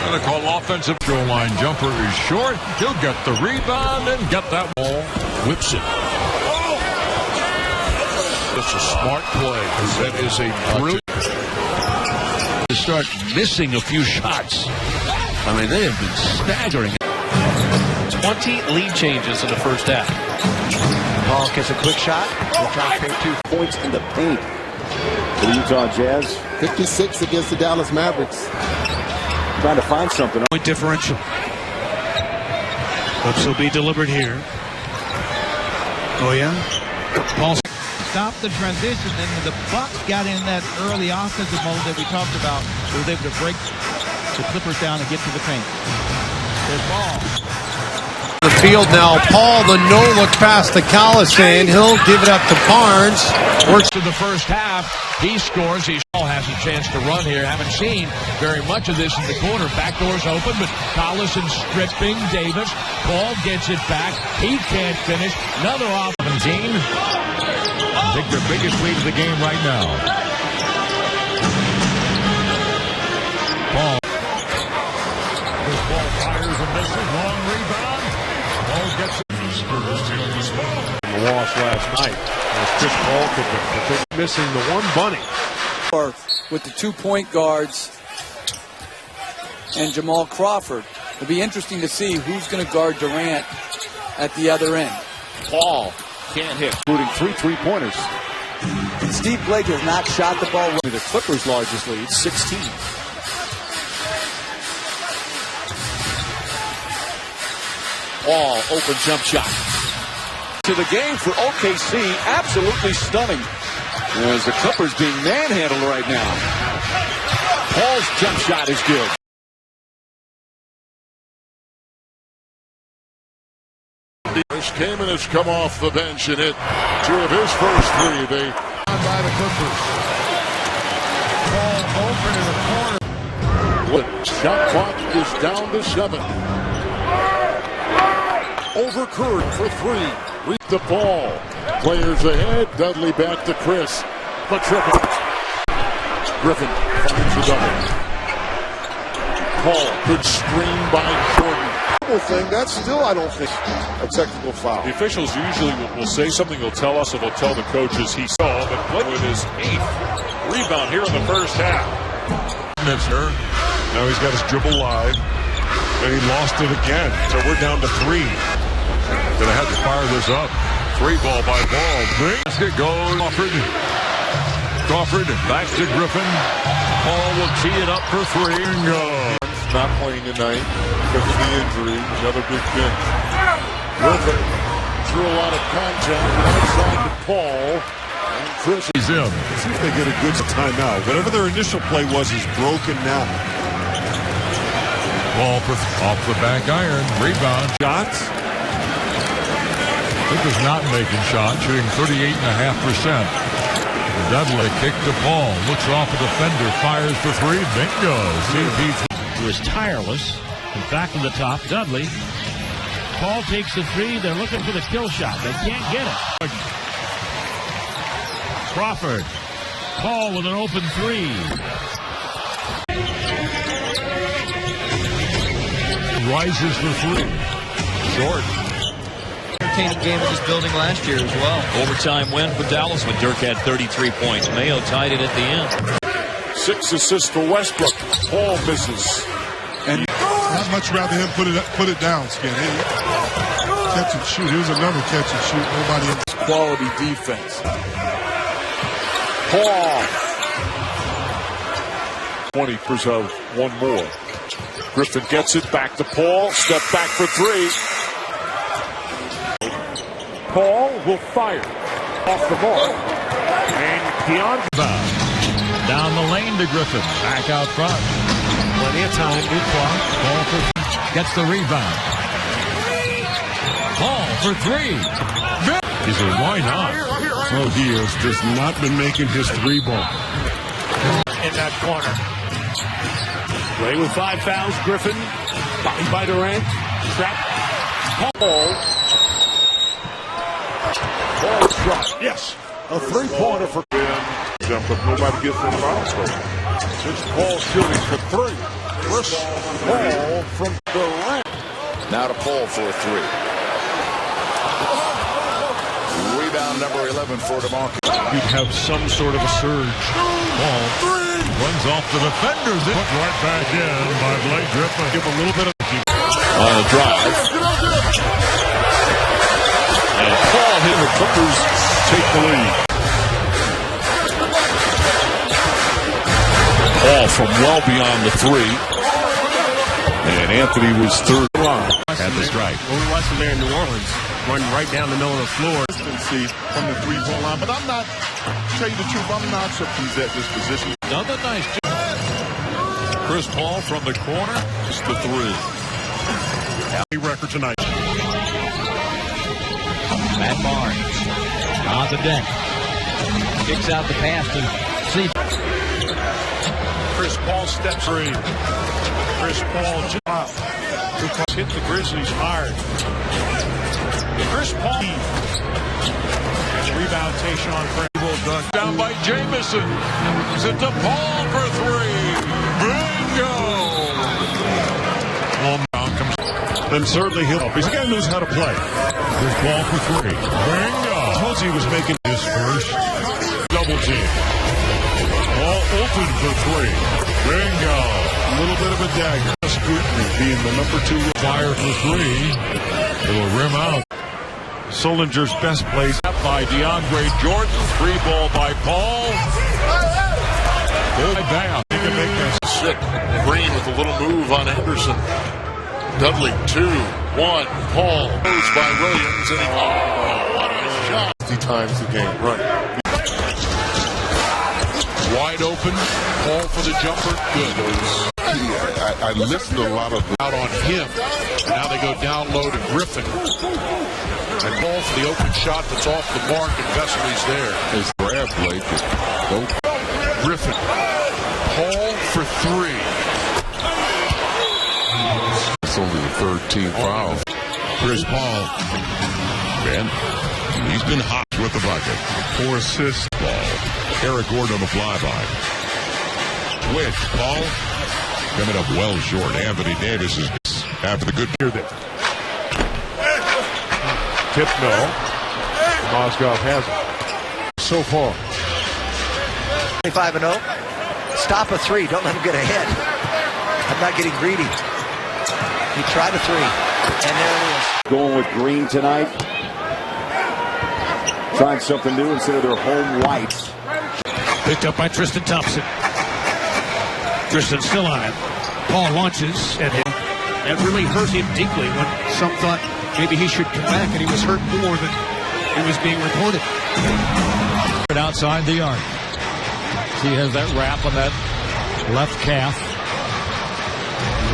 Gonna call offensive. Goal line jumper is short. He'll get the rebound and get that ball. Whips it. That's a smart play. That is a brilliant. To start missing a few shots. I mean, they have been staggering. 20 lead changes in the first half. Paul gets a quick shot. He'll try to take 2 points in the paint for the Utah Jazz. 56 against the Dallas Mavericks. Trying to find something. Point differential. Hopes will be delivered here. Oh, yeah? Paul. Stop the transition, and the Bucks got in that early offensive mode that we talked about. They was able to break the Clippers down and get to the paint. There's Ball. The field now. Paul, the no-look pass to Collison. He'll give it up to Barnes. Works to the first half. He scores. He has a chance to run here. Haven't seen very much of this in the corner. Back door's open, but Collison stripping Davis. Paul gets it back. He can't finish. Another off. 17. I think their biggest lead of the game right now. Paul. This ball fires and misses. Long rebound. Paul gets it. The loss last night. As Chris Paul could be missing the one bunny. With the 2 point guards and Jamal Crawford. It'll be interesting to see who's going to guard Durant at the other end. Paul can't hit, including 3 3-pointers. Steve Blake has not shot the ball. The Clippers' largest lead, 16. Paul, open jump shot. To the game for OKC, absolutely stunning. As the Clippers being manhandled right now. Paul's jump shot is good. Kaman has come off the bench and hit 2 of his first 3. They by the Clippers. Paul open in the corner. What shot clock is down to 7. Over Curry for 3. Reach the ball. Players ahead. Dudley back to Chris. The triple. Griffin finds the double. Paul, good screen by Jordan. Thing, that's still, I don't think, a technical foul. The officials usually will say something, they'll tell us, or they'll tell the coaches he saw, but Blake with his 8th rebound here in the first half. Now he's got his dribble live, and he lost it again. So we're down to 3. Gonna have to fire this up. 3 ball by Ball. Basket goes. Crawford back to Griffin. Paul will tee it up for 3 and go. Not playing tonight because of the injury. Another big bench. Griffin threw a lot of contact outside to Paul. And Chris is in. See if they get a good timeout. Whatever their initial play was is broken now. Ball off the back iron. Rebound. Shots. Clippers not making shots, shooting 38.5%. Dudley kick to Paul. Looks off a defender. Fires for 3. Bingo. CP3. Was tireless and back to the top. Dudley. Paul takes the 3. They're looking for the kill shot. They can't get it. Crawford. Paul with an open 3. Rises for 3. Short. entertaining game in this building last year as well. Overtime win for Dallas when Dirk had 33 points. Mayo tied it at the end. 6 assists for Westbrook. Paul misses. And I'd much rather him put it down, Skin. Catch and shoot. Here's another catch and shoot. Nobody in quality defense. Paul. 20% of one more. Griffin gets it back to Paul. Step back for 3. Paul will fire off the mark. And Keandre. Down the lane to Griffin. Back out front. Plenty of time. Good clock. Paul gets the rebound. Paul for 3. He said, why not? So he has just not been making his 3 ball. In that corner. Play with 5 fouls. Griffin. Body by Durant. Trap. Paul shot. Yes. A 3-pointer for jump up. Nobody gets in foul. It's Paul shooting for 3. Chris Paul from Durant. Now to Paul for a 3. Rebound number 11 for DeMarcus. You'd have some sort of a surge. Paul runs off the defenders. Put right back in by Blake Griffin. Give a little bit of on a drive. And Paul hit the Clippers take the lead. Paul from well beyond the 3. And Anthony was third line at the strike. When we watched him there in New Orleans, running right down the middle of the floor. From the 3-point line, but I'm not, tell you the truth, I'm not surprised at this position. Another nice job. Chris Paul from the corner. It's the 3. Record tonight. Matt Barnes on the deck. Kicks out the pass to C. Chris Paul steps 3. Chris Paul hit the Grizzlies hard. Chris Paul. Rebound Tayshaun Prince. Down by Jamison. Sent to Paul for 3. Bingo! Then certainly he'll. He's got to knows how to play. Chris Paul for 3. Bingo! Told you he was making his first double team. Paul open for 3. Bingo! A little bit of a dagger. Scrutiny being the number 2. Fire for 3. It'll rim out. Sullinger's best plays By DeAndre Jordan. 3 ball by Paul. Good bang. He can make that sick. Green with a little move on Anderson. Dudley 2-1. Paul moves by Williams and what a shot. 50 times a game. Right. Wide open. Paul for the jumper. Good. I listened to a lot of out on him. Now they go down low to Griffin. And Paul for the open shot that's off the mark, and Vesely's there. his grab, Blake. Griffin. Paul for 3. It's only the 3rd team foul. Chris Paul. Man, he's been hot with the bucket. 4 assists. Ball. Eric Gordon on the flyby. Twitch. Paul coming up well short. Anthony Davis is after the good year there. Tip no. Mozgov has it. So far. 25-0. Stop a 3. Don't let him get ahead. I'm not getting greedy. He tried a 3. And there it is. Going with green tonight. Trying something new instead of their home whites. Picked up by Tristan Thompson. Tristan still on it. Paul launches at him. That really hurt him deeply when some thought maybe he should come back, and he was hurt more than it was being reported. Outside the arc. He has that wrap on that left calf.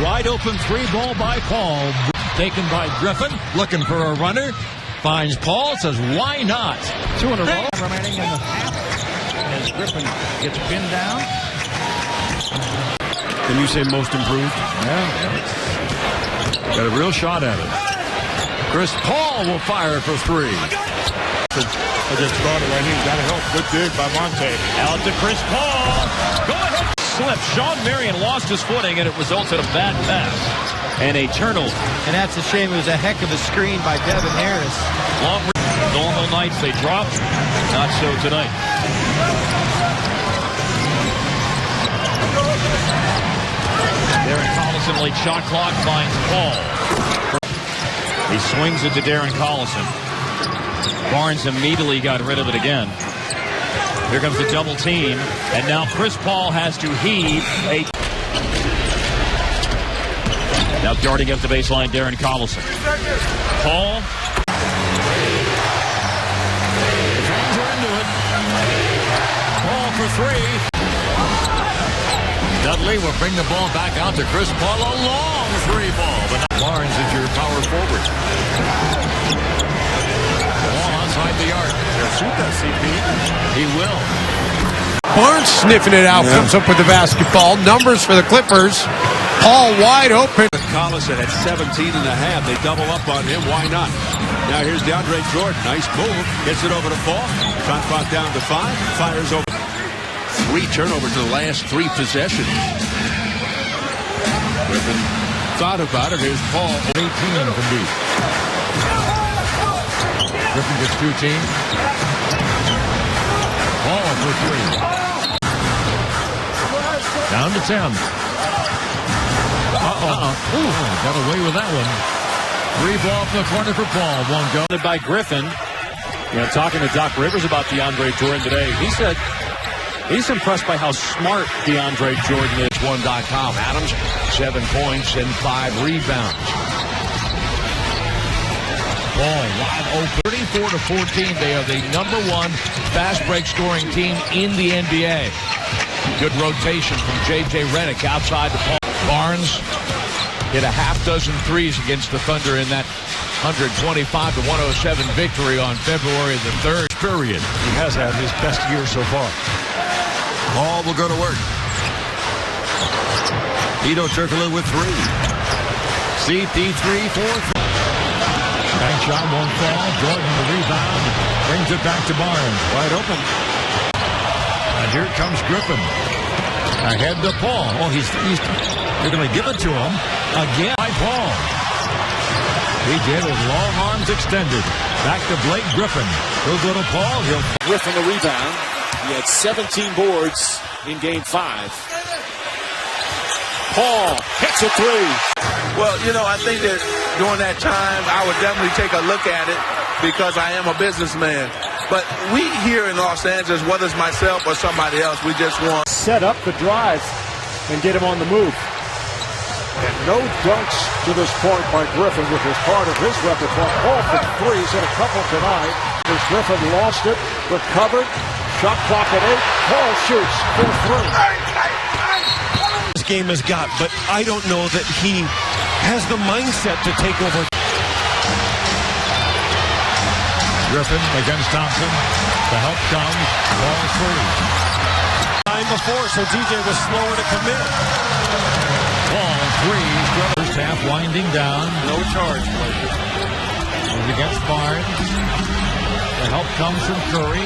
Wide open 3 ball by Paul. Taken by Griffin. Looking for a runner. Finds Paul. Says, why not? 2 in a row remaining in the half. As Griffin gets pinned down. Can you say most improved? Yeah. Got a real shot at it. Chris Paul will fire for 3. I just brought it right here. Got to help. Good dig by Monte. Out to Chris Paul. Go ahead. Slip. Sean Marion lost his footing, and it results in a bad pass. and a turnover. And that's a shame. It was a heck of a screen by Devin Harris. Normal nights they drop, not so tonight. Darren Collison, late shot clock, finds Paul. He swings it to Darren Collison. Barnes immediately got rid of it again. Here comes the double team, and now Chris Paul has to heave a... Now darting up the baseline, Darren Collison. Paul. The fans are into it. Paul for three. Dudley will bring the ball back out to Chris Paul. A long three ball, but Barnes is your power forward. Ball outside the arc. Shoot that, CP. He will. Barnes sniffing it out, comes up with the basketball. Numbers for the Clippers. Paul wide open. Collison at 17 and a half. They double up on him. Why not? Now here's DeAndre Jordan. Nice move. Gets it over to Paul. Shot clock down to 5. Fires over. 3 turnovers in the last 3 possessions. Griffin thought about it. Here's Paul. 18 from deep. Griffin gets 2 teams. Paul for 3. Down to 10. Got away with that one. 3 ball from the corner for Paul. Won't go. By Griffin. Talking to Doc Rivers about DeAndre Jordan today, he said he's impressed by how smart DeAndre Jordan is. One.com. Adams, 7 points and 5 rebounds. Paul wide open. 34-14. They are the #1 fast break scoring team in the NBA. Good rotation from J.J. Redick outside the Paul. Barnes hit a half dozen threes against the Thunder in that 125-107 victory on February the 3rd. Period. He has had his best year so far. Paul will go to work. Hedo Turkoglu with 3. CP3 for 3. Bank shot won't fall. Jordan the rebound. Brings it back to Barnes. Wide open. And here comes Griffin. Ahead to Paul. Oh, they're going to give it to him again by Paul. He did with long arms extended. Back to Blake Griffin. He'll go to Paul. Griffin the rebound. He had 17 boards in game 5. Paul hits a 3. Well, I think that during that time, I would definitely take a look at it because I am a businessman. But we here in Los Angeles, whether it's myself or somebody else, we just want to set up the drive and get him on the move. And no dunks to this point by Griffin, which is part of his repertoire. Paul for 3. He's hit a couple tonight. As Griffin lost it, recovered. Shot clock at 8. Paul shoots for 3. This game has got, but I don't know that he has the mindset to take over. Griffin against Thompson. The help comes. Ball free. Time before, so DJ was slower to commit. Ball 3. First half winding down. No charge. Goes against Barnes. The help comes from Curry.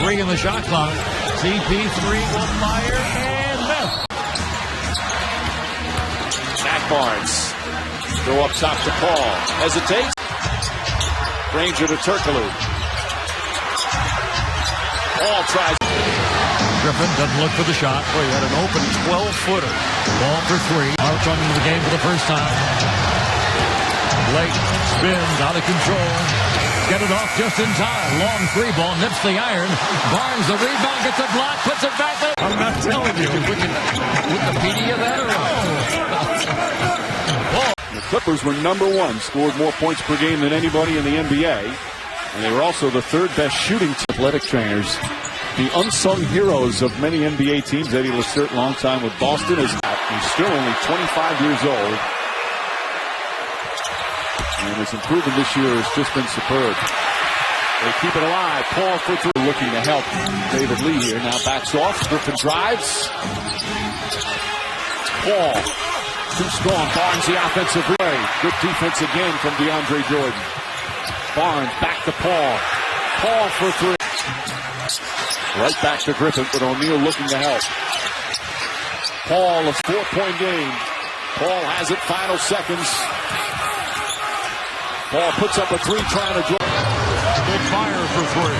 3 in the shot clock. CP3 will fire and miss. Matt Barnes. Go up top to Paul. Hesitates. Granger to Turkoglu. Paul tries. Griffin doesn't look for the shot. Boy, he had an open 12-footer. Ball for 3. Out into the game for the first time. Blake spins out of control. Get it off just in time. Long 3 ball. Nips the iron. Barnes the rebound. Gets a block. Puts it back there. I'm not telling you. Wikipedia that or what? The Clippers were #1. Scored more points per game than anybody in the NBA. And they were also the 3rd best shooting team. Athletic trainers. The unsung heroes of many NBA teams. Eddie Lacerte, long time with Boston, is out. He's still only 25 years old. And his improvement this year has just been superb. They keep it alive. Paul for 3. Looking to help David Lee here. Now backs off. Griffin drives. Paul. Too strong. Barnes the offensive play. Good defense again from DeAndre Jordan. Barnes back to Paul. Paul for 3. Right back to Griffin, but O'Neal looking to help. Paul, a 4-point game. Paul has it, final seconds. Paul puts up a three, trying to draw. Big fire for three.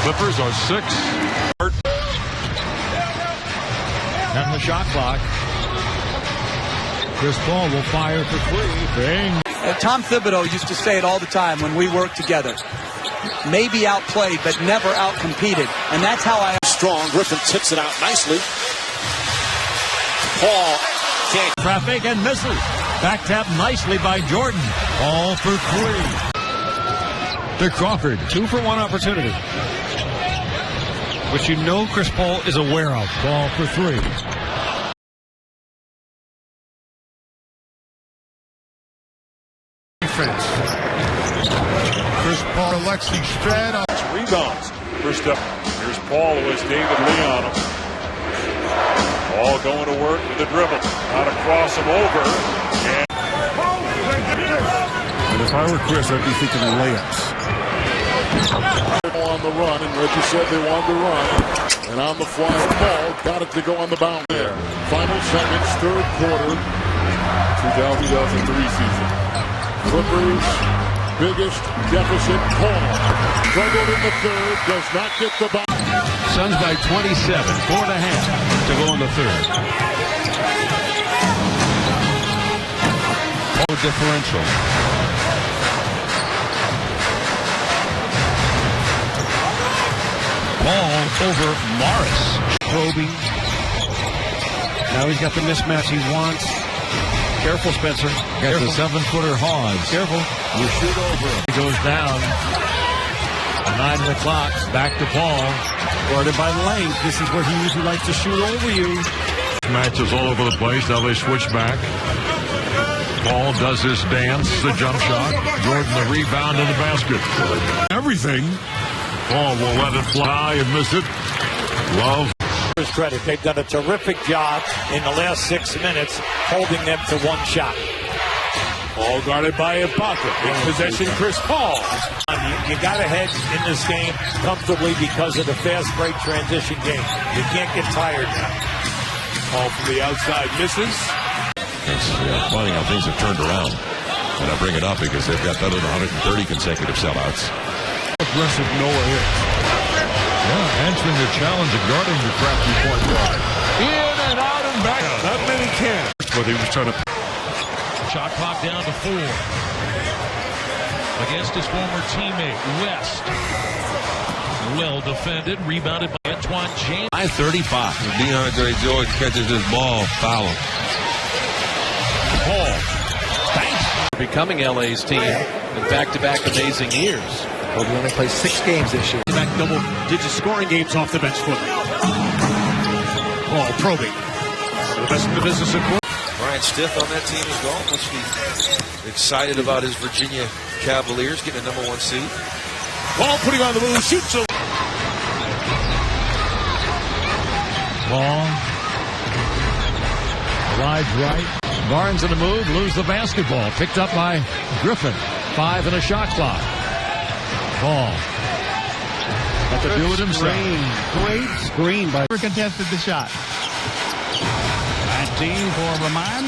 Clippers are 6. And the shot clock. Chris Paul will fire for three. Bang. Tom Thibodeau used to say it all the time when we worked together. Maybe outplayed, but never outcompeted. And that's how I... Strong. Griffin tips it out nicely. Paul can't. Traffic and misses. Back tap nicely by Jordan. Paul for three. To Crawford. 2-for-1 opportunity, which you know Chris Paul is aware of. Paul for three. Defense. Chris Paul, Alexi Strad. Rebounds. First up, here's Paul with David Lee on him. All going to work with the dribble. How to cross him over. And if I were Chris, I'd be thinking of layups. On the run, and Reggie said they wanted to run. And on the fly, Paul got it to go on the bound there. Final seconds, third quarter, 2003 season. Clippers' biggest deficit, Paul. Struggled in the third, does not get the ball. Suns by 27, 4.5 to go in the third. Differential. Ball over Morris. Probing. Now he's got the mismatch he wants. Careful, Spencer. Gets a 7-footer Hawes. Careful. You shoot over him. He goes down. 9 on the clock. Back to Paul. Guarded by length. This is where he usually likes to shoot over you. Matches all over the place. Now they switch back. Paul does his dance, the jump shot. Jordan the rebound and the basket. Everything. Paul will let it fly and miss it. Love. His credit, they've done a terrific job in the last 6 minutes holding them to one shot. All guarded by Ibaka. In possession, Chris Paul. You got to hedge in this game comfortably because of the fast break transition game. You can't get tired now. Paul from the outside misses. It's funny how things have turned around. And I bring it up because they've got better than 130 consecutive sellouts. Aggressive Noah hits. Yeah, answering your challenge of guarding your crafty point guard. In and out and back. Not many can. But he was trying to. Shot clock down to 4. Against his former teammate, West. Well defended, rebounded by Antoine James. 5:35. DeAndre Jordan catches this ball, foul him. Paul. Thanks. Becoming LA's team in back-to-back amazing years. Well, he only plays 6 games this year. Back double-digit scoring games off the bench for them. Paul probing. The best in the business of course. Brian Stith on that team as well. Must be excited about his Virginia Cavaliers getting a #1 seed. Paul putting on the move, shoots a... Paul. Rides right. Barnes in the move, lose the basketball. Picked up by Griffin. 5 and a shot clock. Paul. Got to do it himself. Great screen by... Contested the shot. 19 for Rahman.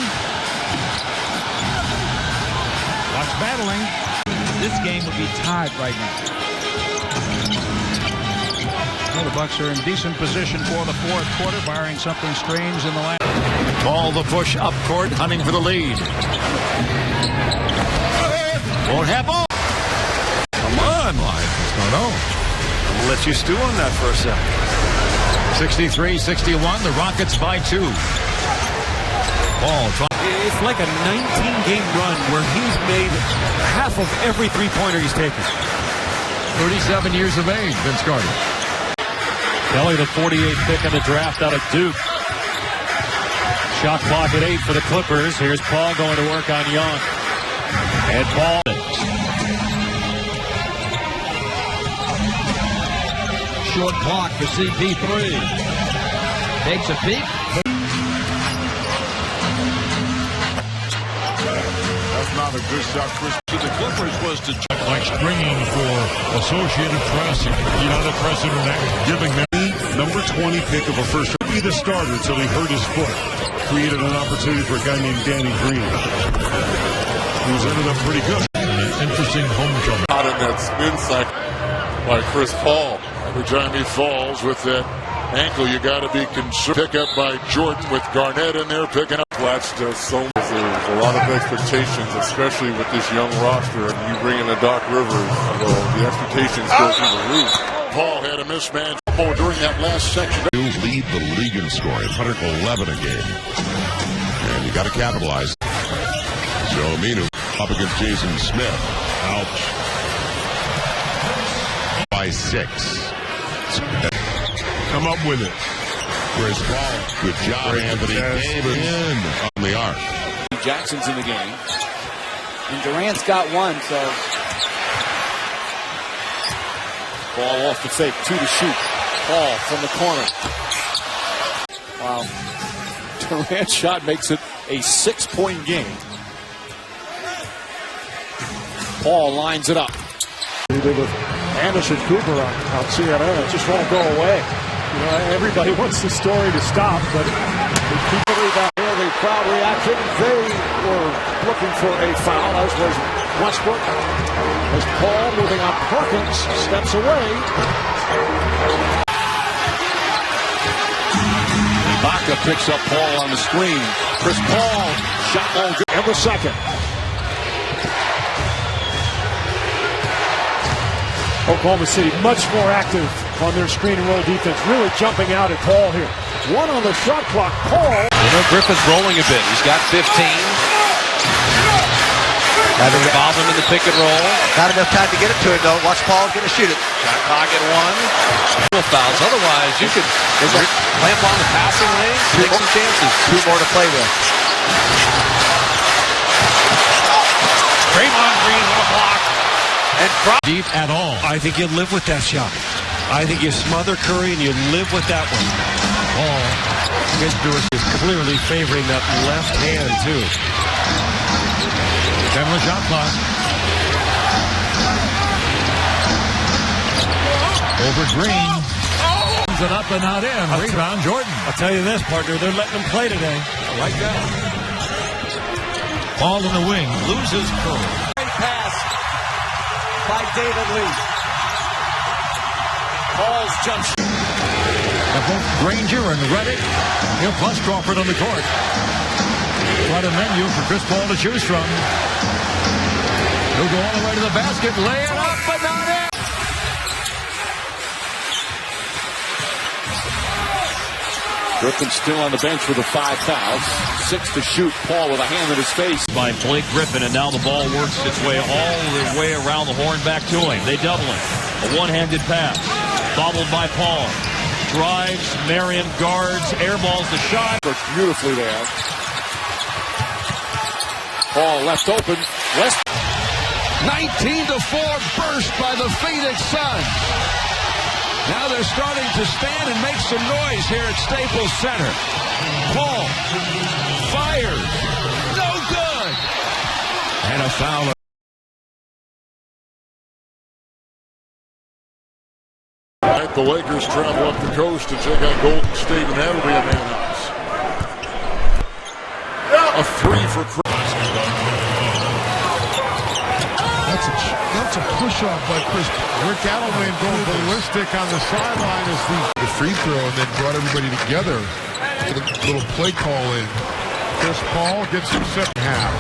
Watch battling. This game would be tied right now. Well, the Bucks are in decent position for the fourth quarter, barring something strange in the last. Ball the push up court, hunting for the lead. Won't happen. Come on, Lions. No. I'll let you stew on that for a second. 63-61, the Rockets by 2. Paul. It's like a 19-game run where he's made half of every three-pointer he's taken. 37 years of age, Vince Carter. Kelly, the 48th pick in the draft out of Duke. Shot clock at 8 for the Clippers. Here's Paul going to work on Young. And Paul. Short clock for CP3. Takes a peek. That's not a good shot, Chris. To the Clippers was to like springing for Associated Press, United Press International, giving them number 20 pick of a first. be the starter until he hurt his foot. Created an opportunity for a guy named Danny Green, who's ended up pretty good. An interesting homecoming. Out in that spin cycle by Chris Paul. Every time he falls with that ankle, you got to be concerned. Pick up by Jordan with Garnett in there picking up. That's just so much. There's a lot of expectations, especially with this young roster. And you bring in a Doc Rivers, well, the expectations go through the roof. Paul had a mismatch during that last section. You lead the league in scoring, 111 a game. And you got to capitalize. So Aminu up against Jason Smith. Ouch. By 6. Come up with it. Chris Paul. Good job, Anthony Davis on the arc. Jackson's in the game. And Durant's got one, so. Ball off the fake. 2 to shoot. Paul from the corner. Wow. Durant's shot makes it a 6-point game. Paul lines it up. He did with Anderson Cooper on CNN. It just won't go away. You know, everybody wants the story to stop, but people about here, the crowd reaction. They were looking for a foul, as was Westbrook. As Paul moving on Perkins steps away. Ibaka picks up Paul on the screen. Chris Paul, shot ball good. And the second. Oklahoma City much more active on their screen and roll defense, really jumping out at Paul here. One on the shot clock, Paul. You know, Griffin's rolling a bit. He's got 15. Having involved him in the pick and roll. Not enough time to get it to him, though. Watch Paul going to shoot it. Shot clock at 1. Fouls. Otherwise, you could clamp on the passing lane, take some chances. 2 more to play with. Draymond Green on a block. And deep at all. I think you live with that shot. I think you smother Curry and you live with that one. Paul is clearly favoring that left hand, too. 10 on the shot clock. Over Green. Comes it up and not in. Rebound, Jordan. I'll tell you this, partner. They're letting him play today. I like that. Paul in the wing. Loses Curry. Great pass by David Lee. Paul's jump shot. Both Granger and Reddick, plus Crawford on the court. Quite a menu for Chris Paul to choose from. He'll go all the way to the basket, lay it up, but not in. Griffin still on the bench with the 5 fouls. 6 to shoot. Paul with a hand in his face. By Blake Griffin, and now the ball works its way all the way around the horn back to him. They double him. A one-handed pass. Bobbled by Paul. Drives, Marion guards, airballs the shot. Works beautifully there. Paul left open. West. 19-4 burst by the Phoenix Suns. Now they're starting to stand and make some noise here at Staples Center. Paul fires. No good. And a foul. The Lakers travel up the coast to check out Golden State, and that'll be a madhouse. A 3 for Chris. That's a push-off by Chris. Rick Adelman going ballistic on the sideline as the free throw, and then brought everybody together with a little play call in. Chris Paul gets him second half.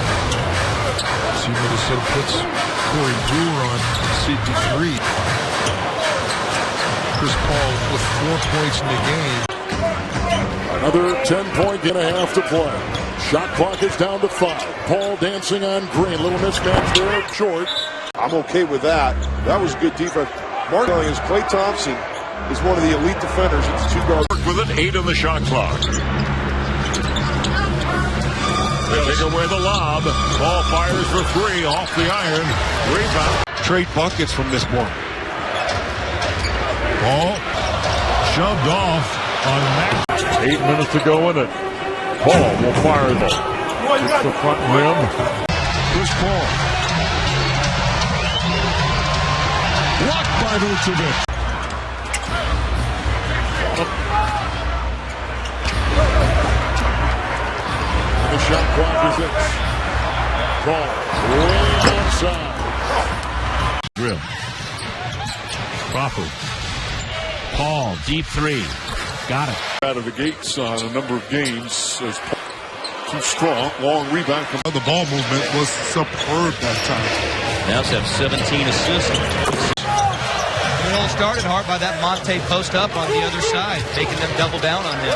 See Minnesota puts Corey Brewer on CP3. Chris Paul with 4 points in the game. Another 10-point and a half to play. Shot clock is down to 5. Paul dancing on Green. Little mismatch there, short. I'm okay with that. That was good defense. Martin Williams, Klay Thompson is one of the elite defenders. It's 2 guards. With an 8 on the shot clock. They take away the lob. Paul fires for 3 off the iron. Rebound. Trade buckets from this point. Paul shoved off on that. 8 minutes to go in it. Paul will fire this. Hits the front rim. Chris Paul. Blocked by Vucevic. Shot clock is it. Ball way outside. Drill. Crawford. Paul, deep three. Got it. Out of the gates on a number of games as too strong. Long rebound. The ball movement was superb that time. Mavs have 17 assists. It all started hard by that Monte post up on the other side, making them double down on him.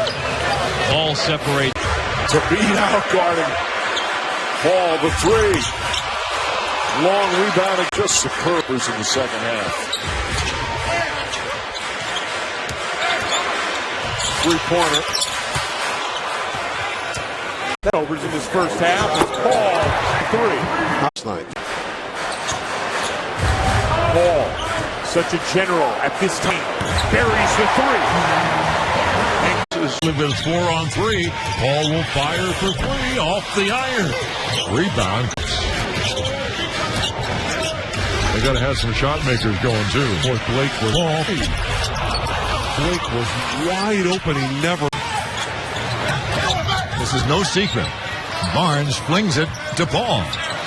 All separate. To beat out guarding. Paul, the three. Long rebound, just superb in the second half. Three-pointer. Overs in his first half. It's Paul, three. Last night. Paul, such a general at this time. Buries the three. With 4-on-3, Paul will fire for three off the iron. Rebound. They got to have some shot makers going too. Fourth Blake was off. Blake was wide open. He never. This is no secret. Barnes flings it to Paul.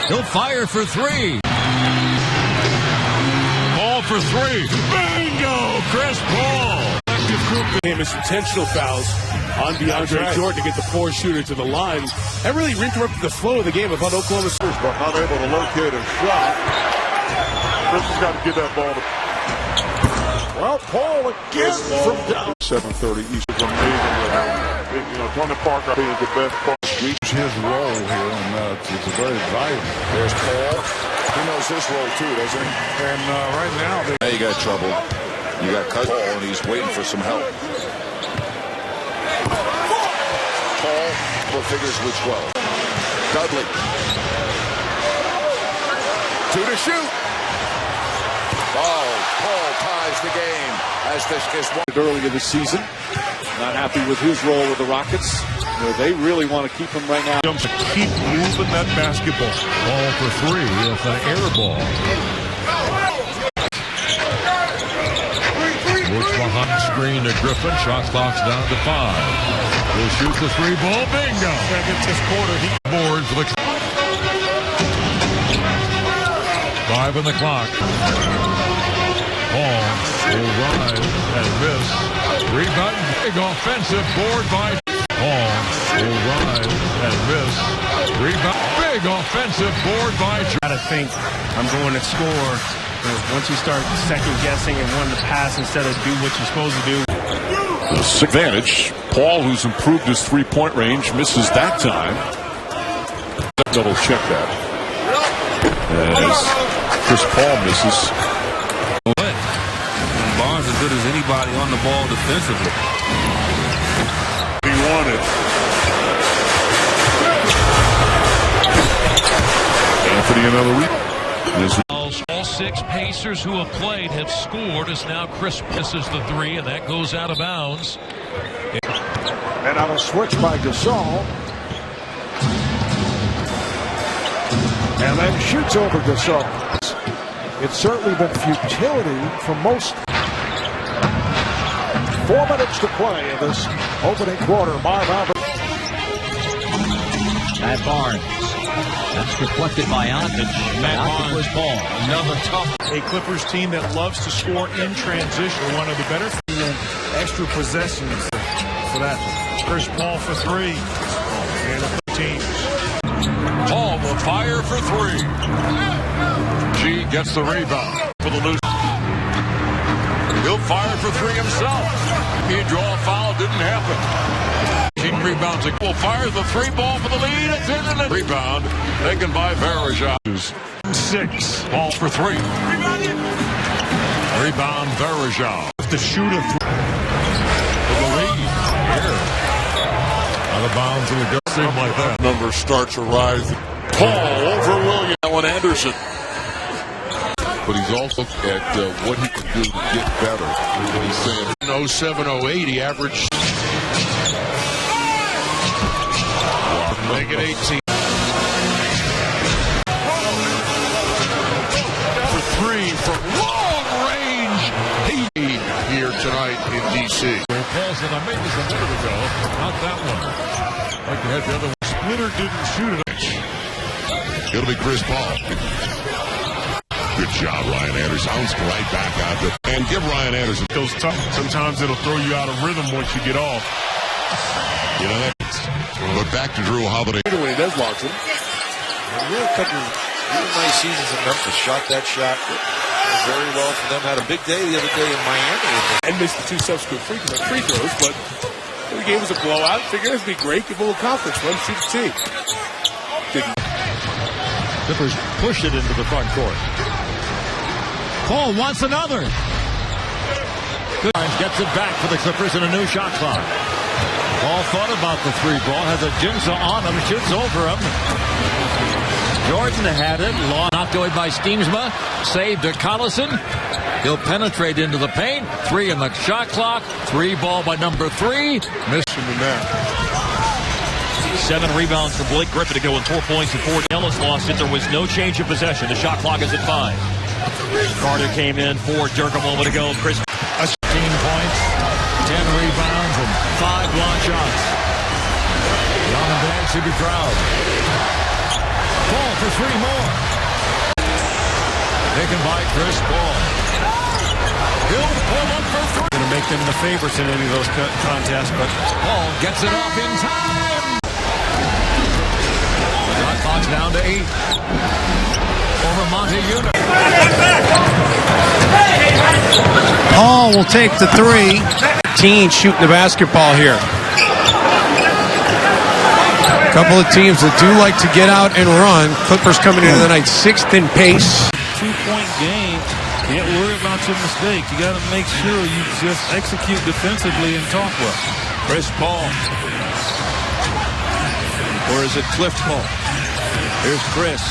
He'll fire for three. Paul for three. Bingo! Chris Paul. Him his intentional fouls on DeAndre Jordan to get the four-shooter to the line. That really interrupted the flow of the game. About Oklahoma City, but not able to locate a shot. Chris has got to get that ball to. Well, Paul again from down. 7:30 East is amazing with him. You know, Tony Parker is the best part. Reach his role here, and it's very valuable. There's Paul. He knows his role too, doesn't he? And right now, Now you got trouble. You got cut Paul, and he's waiting for some help. Paul figures with 12. Dudley. Two to shoot. Oh, Paul ties the game as this is one. Earlier this season, not happy with his role with the Rockets. They really want to keep him right now. to keep moving that basketball. Ball for three. It's an air ball. Works behind screen to Griffin. Shot clock's down to 5. Will shoot the three ball. Bingo. Second this quarter. He board for the 5 on the clock. Paul will rise and miss. Rebound. Big offensive board by Paul will rise and miss. Rebound. Big offensive board by. Gotta think I'm going to score. Once you start second guessing and wanting to pass instead of do what you're supposed to do. The advantage. Paul, who's improved his three-point range, misses that time. Double check that. As Chris Paul misses. Barnes as good as anybody on the ball defensively. He wanted. Anthony another week. All 6 Pacers who have played have scored as now Chris misses the 3 and that goes out of bounds. And on a switch by Gasol. And then shoots over Gasol. It's certainly been futility for most. 4 minutes to play in this opening quarter. Marv Albert. Matt Barnes. That's reflected by Aldridge. Matt Barnes. Paul. Another tough. A Clippers team that loves to score in transition. One of the better extra possessions for that. Chris Paul for 3. And the teams. Paul will fire for 3. G gets the rebound for the loose. He'll fire for 3 himself. He draw a foul, didn't happen. He rebounds. Will fire the 3 ball for the lead. It's in the rebound. Taken by Varejao. 6. Paul for 3. Rebound Varejao. The shooter for the lead. Here. Out of bounds in the go. Seem like that. Number starts to rise. Paul over William. Allen Anderson. But he's also at what he can do to get better. And he's saying 07-08, he averaged. Make it 18. For 3 from long range. He here tonight in D.C. Paul said, I made this a minute ago. Not that one. Like to have the other one. Splitter didn't shoot it. It'll be Chris Paul. Good job, Ryan Anderson. Sounds right back out there. And give Ryan Anderson. Those tough. Sometimes it'll throw you out of rhythm once you get off. You know that. But back to Drew Holiday. When he does launch him. He had a couple really nice seasons in Memphis. Shot that shot very well for them. Had a big day the other day in Miami. And missed the 2 subsequent free throws, but the game was a blowout. Figured it'd be great. Give a little confidence. Let him shoot the team. Didn't. Clippers push it into the front court. Paul wants another. Good. Gets it back for the Clippers in a new shot clock. Paul thought about the 3 ball, has a Jinza on him, shoots over him. Jordan had it, knocked away by Steamsma, saved to Collison. He'll penetrate into the paint. 3 in the shot clock. 3 ball by number 3. Missing the net. 7 rebounds for Blake Griffin to go with 4 points and 4. Ellis lost it. There was no change of possession. The shot clock is at 5. Carter came in for Dirk a moment ago. Chris 15 points, 10 rebounds, and 5 block shots. On the bench, should be proud. Paul for 3 more. Taken by Chris Paul. He'll pull up for 3. Going to make them the favorites in any of those contests, but Paul gets it off in time. Shot clock's down to 8. Over Monte Unit. Paul will take the 3. Team shooting the basketball here. A couple of teams that do like to get out and run. Clippers coming into the night 6th in pace. 2-point game. Can't worry about your mistakes. You got to make sure you just execute defensively and talk well. Chris Paul. Or is it Cliff Paul? Here's Chris.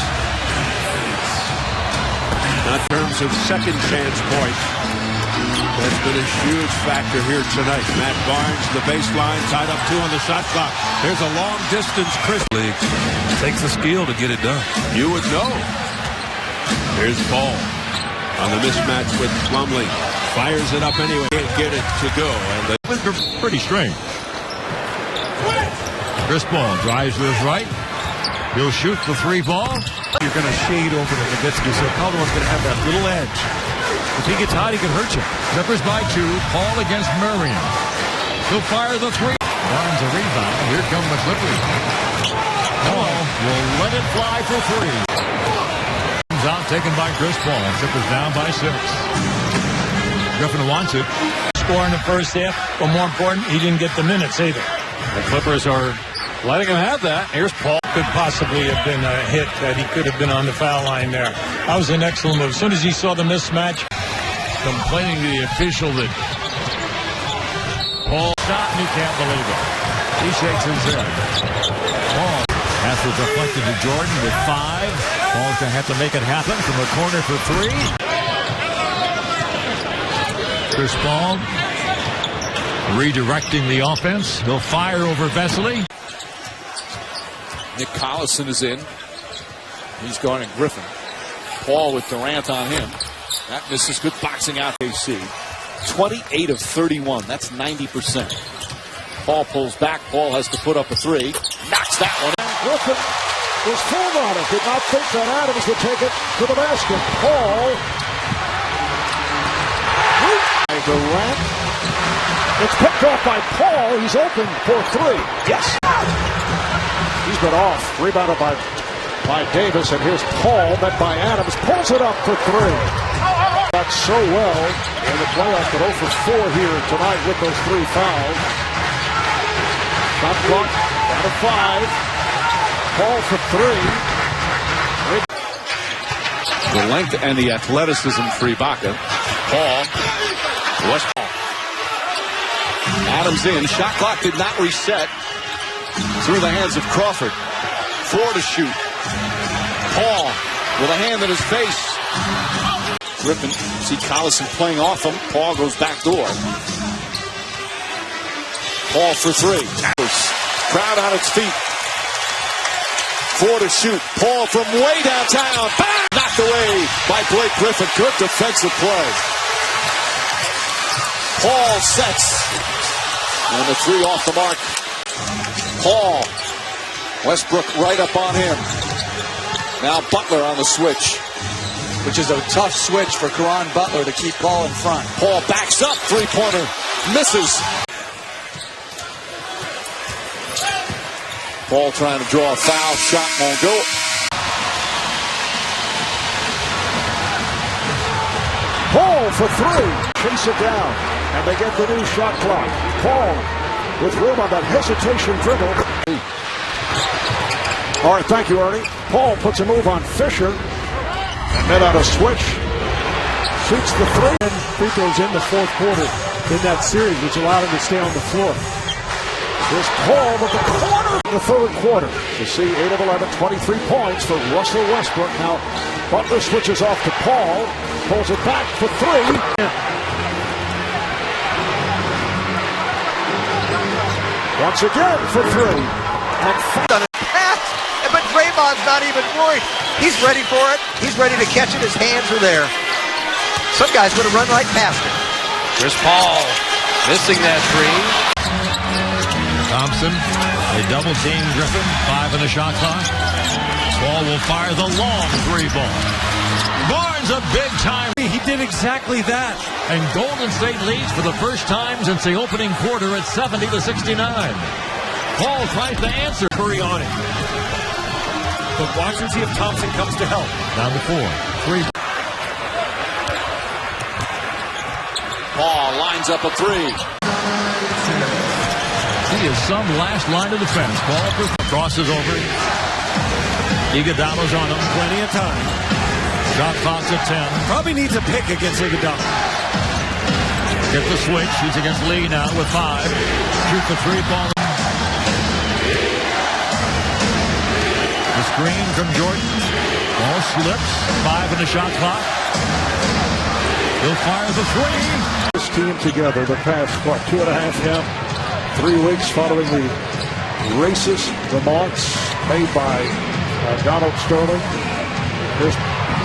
In terms of second chance points, that's been a huge factor here tonight. Matt Barnes, the baseline, tied up 2 on the shot clock. There's a long distance. Chris League takes a skill to get it done. You would know. Here's Paul on the mismatch with Plumlee. Fires it up anyway. Can't get it to go. And they're pretty strange. Chris Paul drives to his right. He'll shoot the 3 ball. you're going to shade over to Nowitzki, so Calderon's going to have that little edge. If he gets hot, he can hurt you. Clippers by 2. Paul against Murray. He'll fire the 3. Barnes a rebound. Here come the Clippers. Paul will let it fly for 3. Comes out, taken by Chris Paul. Clippers down by 6. Griffin wants it. Score in the first half, but more important, he didn't get the minutes either. The Clippers are letting him have that. Here's Paul. Could possibly have been a hit that he could have been on the foul line there. That was an excellent move. As soon as he saw the mismatch, complaining to the official that Paul shot and he can't believe it. He shakes his head. Paul passes deflected to Jordan with 5. Paul's going to have to make it happen from the corner for 3. Chris Paul redirecting the offense. He'll fire over Vesely. Nick Collison is in. He's guarding Griffin. Paul with Durant on him. That misses. Good boxing out. AC. 28 of 31. That's 90%. Paul pulls back. Paul has to put up a 3. Knocks that one. Griffin was full on it. Did not think that Adams would take it to the basket. Paul. Durant. It's picked off by Paul. He's open for 3. Yes. He's been off. Rebounded by Davis. And here's Paul, met by Adams. Pulls it up for 3. Got so well in the playoffs, but 0 for 4 here tonight with those 3 fouls. Shot clock down to 5. Paul for 3. The length and the athleticism for Ibaka. Paul. West Paul. Adams in. Shot clock did not reset. Through the hands of Crawford. 4 to shoot. Paul with a hand in his face. Griffin, see Collison playing off him. Paul goes back door. Paul for 3. Crowd on its feet. 4 to shoot. Paul from way downtown. Bang! Knocked away by Blake Griffin. Good defensive play. Paul sets. And the 3 off the mark. Paul Westbrook right up on him. Now Butler on the switch. Which is a tough switch for Caron Butler to keep Paul in front. Paul backs up, three-pointer, misses. Paul trying to draw a foul, shot won't go. Paul for three. Chase it down. And they get the new shot clock. Paul with room on that hesitation dribble. All right, thank you, Ernie. Paul puts a move on Fisher. And then on a switch, shoots the three. And free throws in the fourth quarter in that series, which allowed him to stay on the floor. Here's Paul with the corner in the third quarter. You see 8 of 11, 23 points for Russell Westbrook. Now Butler switches off to Paul, pulls it back for three. Once again for three. And but Draymond's not even worried. He's ready for it. He's ready to catch it. His hands are there. Some guys would have run right past him. Chris Paul missing that three. Thompson, they double team Griffin, 5 in the shot clock. Paul will fire the long three ball. Barnes a big time. He did exactly that. And Golden State leads for the first time since the opening quarter at 70-69. Paul tries to answer Curry on it. But watch and see if Thompson comes to help. Down to 4. 3. Paul lines up a three. He is some last line of defense. Paul crosses over. Iguodala's on him. Plenty of time. Shot clock's at 10. Probably needs a pick against Iguodala. Get the switch. He's against Lee now with 5. Shoot the three ball. The screen from Jordan. Ball slips. 5 in the shot clock. He'll fire the three. This team together the past, 3 weeks following the racist remarks made by Donald Sterling. Here's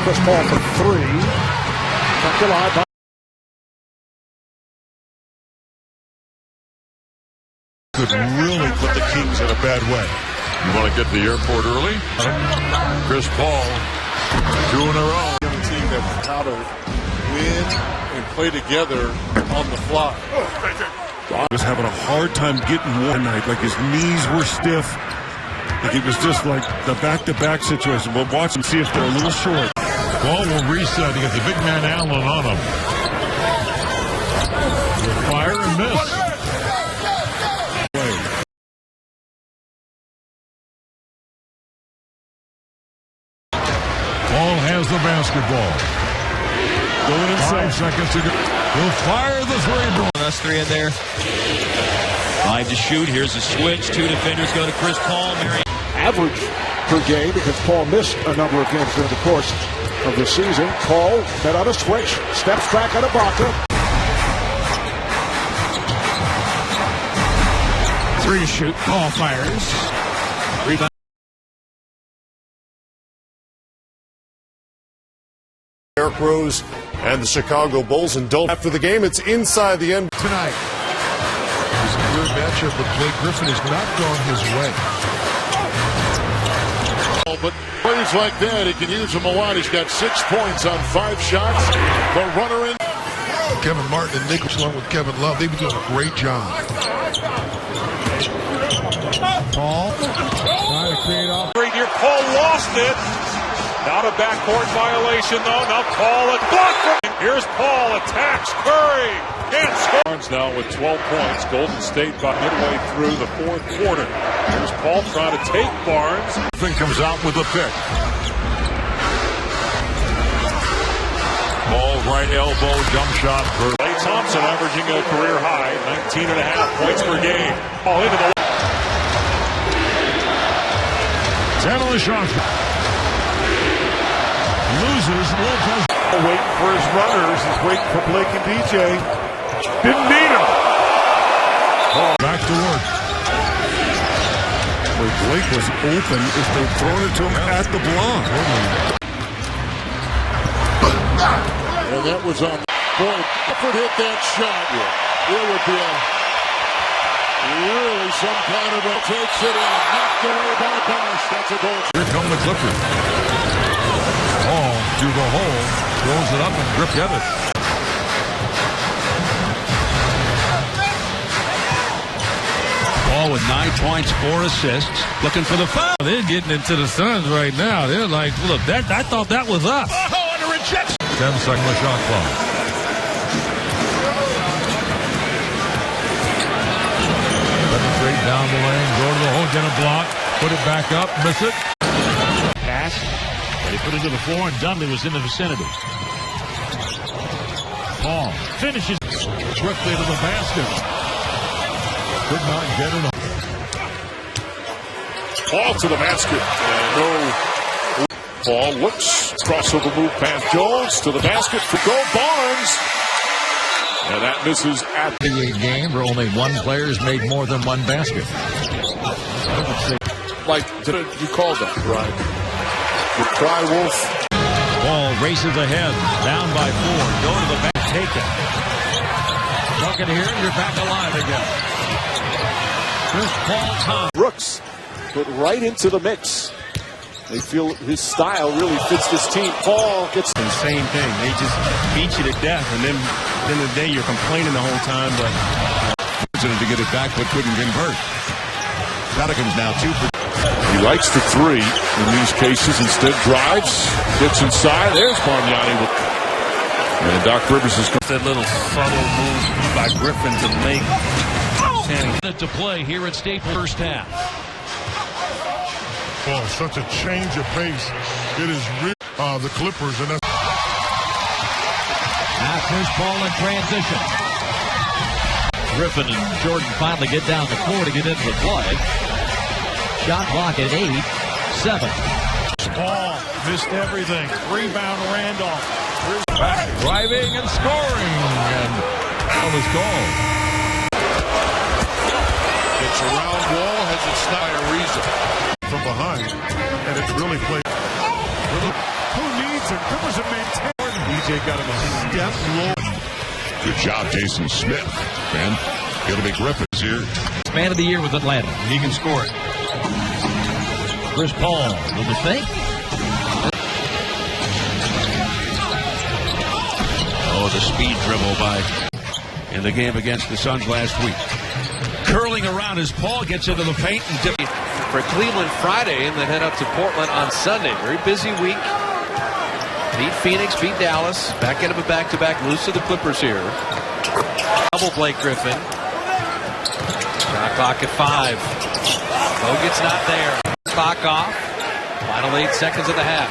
Chris Paul for 3. Tucked alive. Could really put the Kings in a bad way. You want to get to the airport early? Chris Paul, 2 in a row. Young team that's how to win and play together on the fly. Was having a hard time getting one night. Like his knees were stiff. Like it was just like the back-to-back situation. We'll watch and see if they're a little short. Paul will reset. He gets the big man Allen on him. Fire and miss. Paul has the basketball. Going inside. 5 seconds to go. He'll fire the three ball. Us 3 in there. 5 to shoot. Here's a switch. 2 defenders go to Chris Paul. Average per game because Paul missed a number of games during the course of the season. Paul met on a switch. Steps back on Ibaka. 3 to shoot. Paul fires. Rebound. Derrick Rose and the Chicago Bulls, and don't after the game, it's inside the end tonight. It's a good matchup, but Blake Griffin has not gone his way. But plays like that, he can use them a lot. He's got 6 points on 5 shots. The runner in. Kevin Martin and Nichols, along with Kevin Love, they've been doing a great job. Paul trying to create off. Right here, Paul lost it. Not a backcourt violation, though. Now Paul at block. Here's Paul, attacks Curry. Can't score. Barnes now with 12 points. Golden State by midway through the fourth quarter. Here's Paul trying to take Barnes. Griffin comes out with the pick. Paul right elbow jump shot. Klay Thompson averaging a career high, 19.5 points per game. All into the 10 on the shot. Loses. Waiting for his runners. He's waiting for Blake and DJ. Didn't need him. Back to work. Where Blake was open if they'd thrown it to him at the block. And that was on point. Clifford hit that shot. It would be Really some kind of a takes it in. Knocked away by Bosch. That's a goal. Here come the Clippers. Ball to the hole. Throws it up and Grip get it. Ball with 9 points, 4 assists. Looking for the foul. They're getting into the Suns right now. They're like, look, I thought that was us. Oh, and a rejection. 10-second shot clock. Penetrate down the lane, go to the hole, get a block, put it back up, miss it. Pass. They put it to the floor, and Dudley was in the vicinity. Paul finishes swiftly to the basket. Could not get it. Paul to the basket. No. Paul looks. Crossover move past Jones to the basket for Go Barnes. And that misses at the game where only one player's made more than one basket. Like you called that, right? The Cry Wolf. Ball races ahead, down by 4. Go to the back, take it. Bucket here, you're back alive again. Chris Paul Thompson. Brooks put right into the mix. They feel his style really fits this team. Paul gets the same thing. They just beat you to death, and then at the end of the day, you're complaining the whole time. But to get it back, but couldn't convert. Pelicans now 2 for. He likes the 3 in these cases. Instead, drives, gets inside. There's Bargnani. And Doc Rivers is that little subtle move by Griffin to make 10 to play here at Staples first half. Oh, such a change of pace. It is really the Clippers, and that's Chris Paul in transition. Griffin and Jordan finally get down the floor to get into the play. Shot clock at 8-7. Paul missed everything. Rebound Randolph. Driving and scoring, and foul is called. It's around Wall, has its not a reason. From behind, and it's really played. Who needs it? Clippers have maintained. DJ got him a step low. Good job, Jason Smith. And it'll be Griffiths here. Man of the year with Atlanta. He can score it. Chris Paul with the fake. Oh, the speed dribble by in the game against the Suns last week. Curling around as Paul gets into the paint and for Cleveland Friday, and then head up to Portland on Sunday. Very busy week. Beat Phoenix, beat Dallas. Back into a back-to-back. Lose to the Clippers here. Double Blake Griffin. Shot clock at 5. Bogut's not there. Clock off. Final 8 seconds of the half.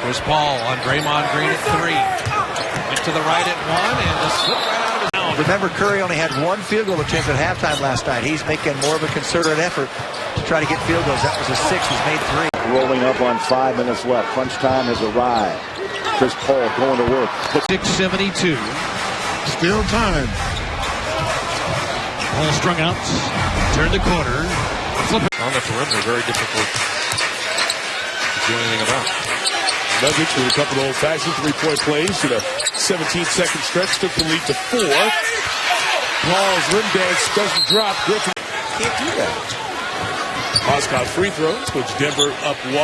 Chris Paul on Draymond Green at 3. Went to the right at 1, and the slip right out of his own. Remember, Curry only had 1 field goal attempt at halftime last night. He's making more of a concerted effort to try to get field goals. That was a 6. He's made 3. Rolling up on 5 minutes left. Crunch time has arrived. Chris Paul going to work. 6:72. Still time. Paul strung out. Turn the corner. Flip it. On the perimeter, very difficult to do anything about. Nuggets with a couple of old-fashioned three-point plays in a 17-second stretch took the lead to 4. Paul's rim dance doesn't drop. Griffin can't do that. Oscar free throws puts Denver up 1.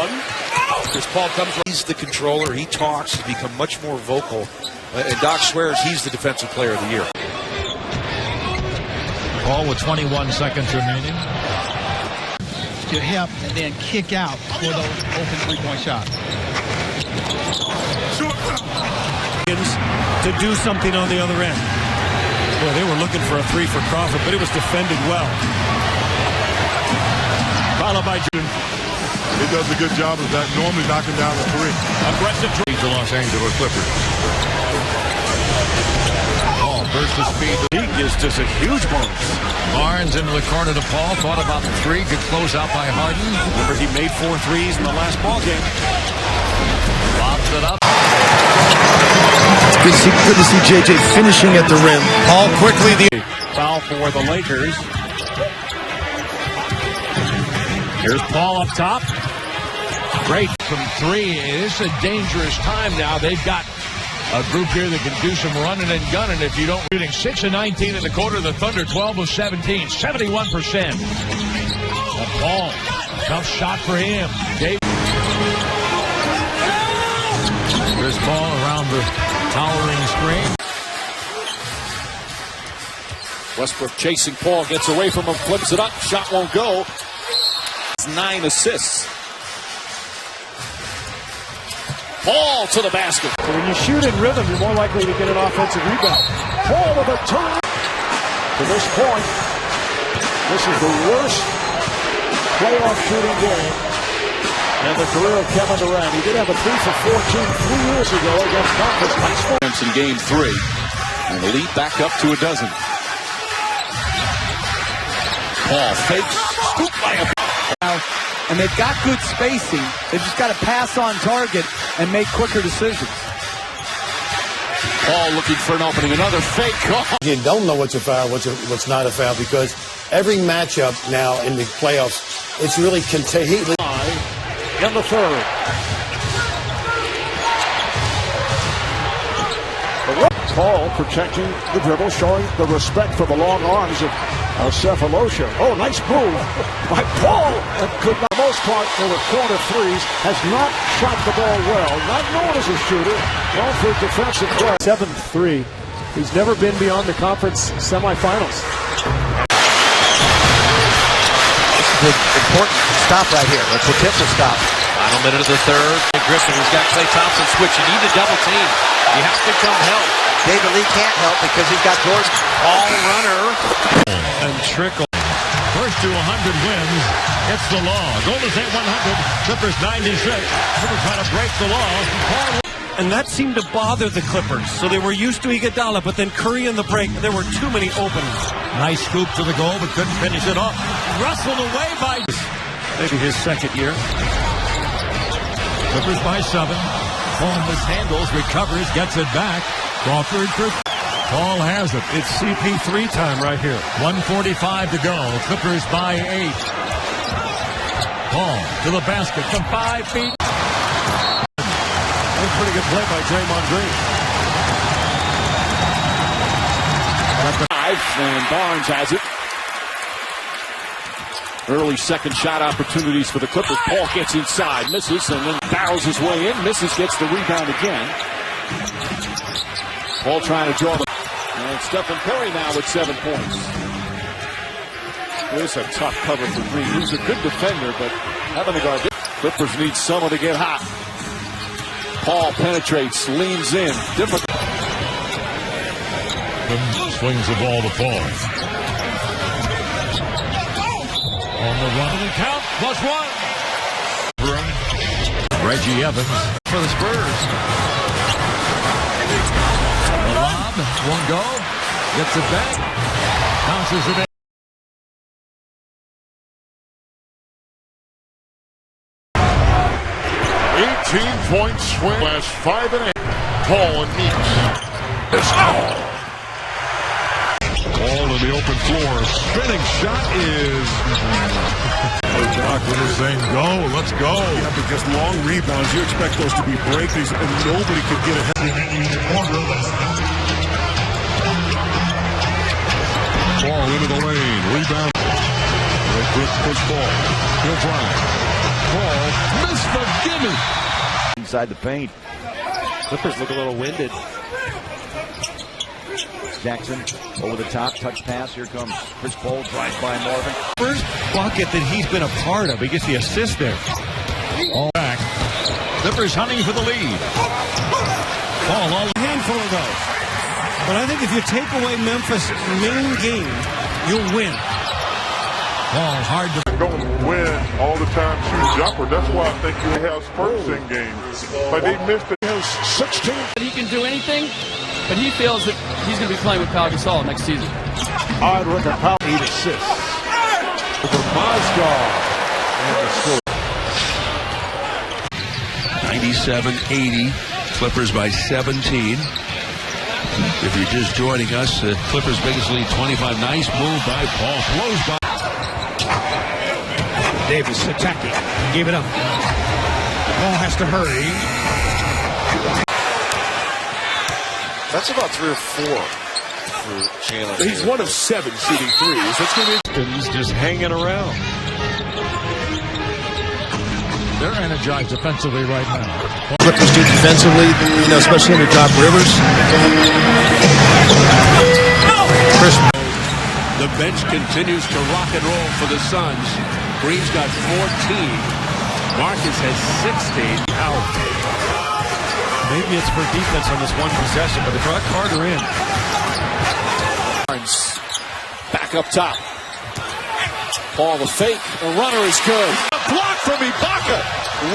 Chris Paul comes. He's the controller. He talks. He's become much more vocal. And Doc swears he's the defensive player of the year. Paul with 21 seconds remaining. To help and then kick out for those open three-point shots. To do something on the other end. Well, they were looking for a 3 for Crawford, but it was defended well. Followed by June. It does a good job of that, normally knocking down the 3. Aggressive The Los Angeles Clippers. Paul burst the speed. He gives just a huge bonus. Barnes into the corner to Paul. Thought about the 3. Good close out by Harden. Remember, he made 4 threes in the last ball game. Lobs it up. Good to see JJ finishing at the rim. Paul quickly. The foul for the Lakers. Here's Paul up top. Great from 3. It's a dangerous time now. They've got a group here that can do some running and gunning if you don't. Shooting 6 of 19 in the quarter. The Thunder 12 of 17, 71%. Paul, tough shot for him. Chris Paul around the towering screen. Westbrook chasing Paul, gets away from him, flips it up, shot won't go. 9 assists. Paul to the basket. So when you shoot in rhythm, you're more likely to get an offensive rebound. Paul with a turn. To this point, this is the worst playoff shooting game in the career of Kevin Durant. He did have a 3 for 14 3 years ago against Memphis. In game 3, and the lead back up to a dozen. Paul fakes, scoop by a... And they've got good spacing. They've just got to pass on target and make quicker decisions. Paul looking for an opening, another fake. You don't know what's a foul, what's not a foul, because every matchup now in the playoffs, it's really contagious. In the third. Paul protecting the dribble, showing the respect for the long arms of Cephalosha. Oh, nice move by Paul. And could not, for the most part, there were corner threes. Has not shot the ball well. Not known as a shooter. Well, for defensive play. 7-3. He's never been beyond the conference semifinals. This is an important stop right here. A potential stop. Final minute of the third. Griffin, who's got Klay Thompson switch. You need to double team. You have to come help. David Lee can't help because he's got Jordan. All runner. And trickle. First to 100 wins. It's the law. Golden State 100. Clippers 96. Clippers trying to break the law. And that seemed to bother the Clippers. So they were used to Iguodala, but then Curry in the break, there were too many openings. Nice scoop to the goal, but couldn't finish it off. Wrestled away by... Maybe his second year. Clippers by 7. Paul mishandles, recovers, gets it back. Crawford for... Paul has it. It's CP3 time right here. 1:45 to go. Clippers by 8. Paul to the basket from 5 feet. A pretty good play by Draymond Green. And Barnes has it. Early second shot opportunities for the Clippers. Paul gets inside, misses, and then barrels his way in. Misses, gets the rebound again. Paul trying to draw the... And Stephen Curry now with 7 points. Here's a tough cover for Green. He's a good defender, but having to guard... Clippers need someone to get hot. Paul penetrates, leans in. Difficult. Swings the ball to Paul. On the run of the count, +1. Reggie Evans for the Spurs. The lob won't go. Gets it back. Bounces it in. 18-point swing. Last 5 and 8. Paul and Meeks. Ball in the open floor. Spinning shot is... Doc with his saying, go, let's go. Yeah, because long rebounds, you expect those to be breakers, and nobody could get ahead. Ball into the lane. Rebound. Quick push ball. He'll drive. Paul missed the gimme. Inside the paint. Clippers look a little winded. Jackson over the top, touch pass. Here comes Chris Paul, drives by Marvin. First bucket that he's been a part of. He gets the assist there. All back. Clippers hunting for the lead. Paul, a handful of those. But I think if you take away Memphis' main game, you'll win. Paul hard to don't win all the time shoot jumper. That's why I think you have Spurs in games. But they missed it. 16. He can do anything, but he feels that he's going to be playing with Pau Gasol next season. All right, look at Pau. 8 assists. For Mozgov. And the score. 97-80. Clippers by 17. If you're just joining us, Clippers biggest lead 25. Nice move by Paul. Close by. Davis attacking. Gave it up. Paul has to hurry. That's about 3 or 4 for Chandler. He's 1 of 7 shooting threes. That's going to be just hanging around. They're energized defensively right now. Clippers do defensively, especially under Doc Rivers. The bench continues to rock and roll for the Suns. Green's got 14. Marcus has 16. Out. Maybe it's for defense on this one possession, but they brought Carter in. Back up top. Paul the fake. The runner is good. A block from Ibaka.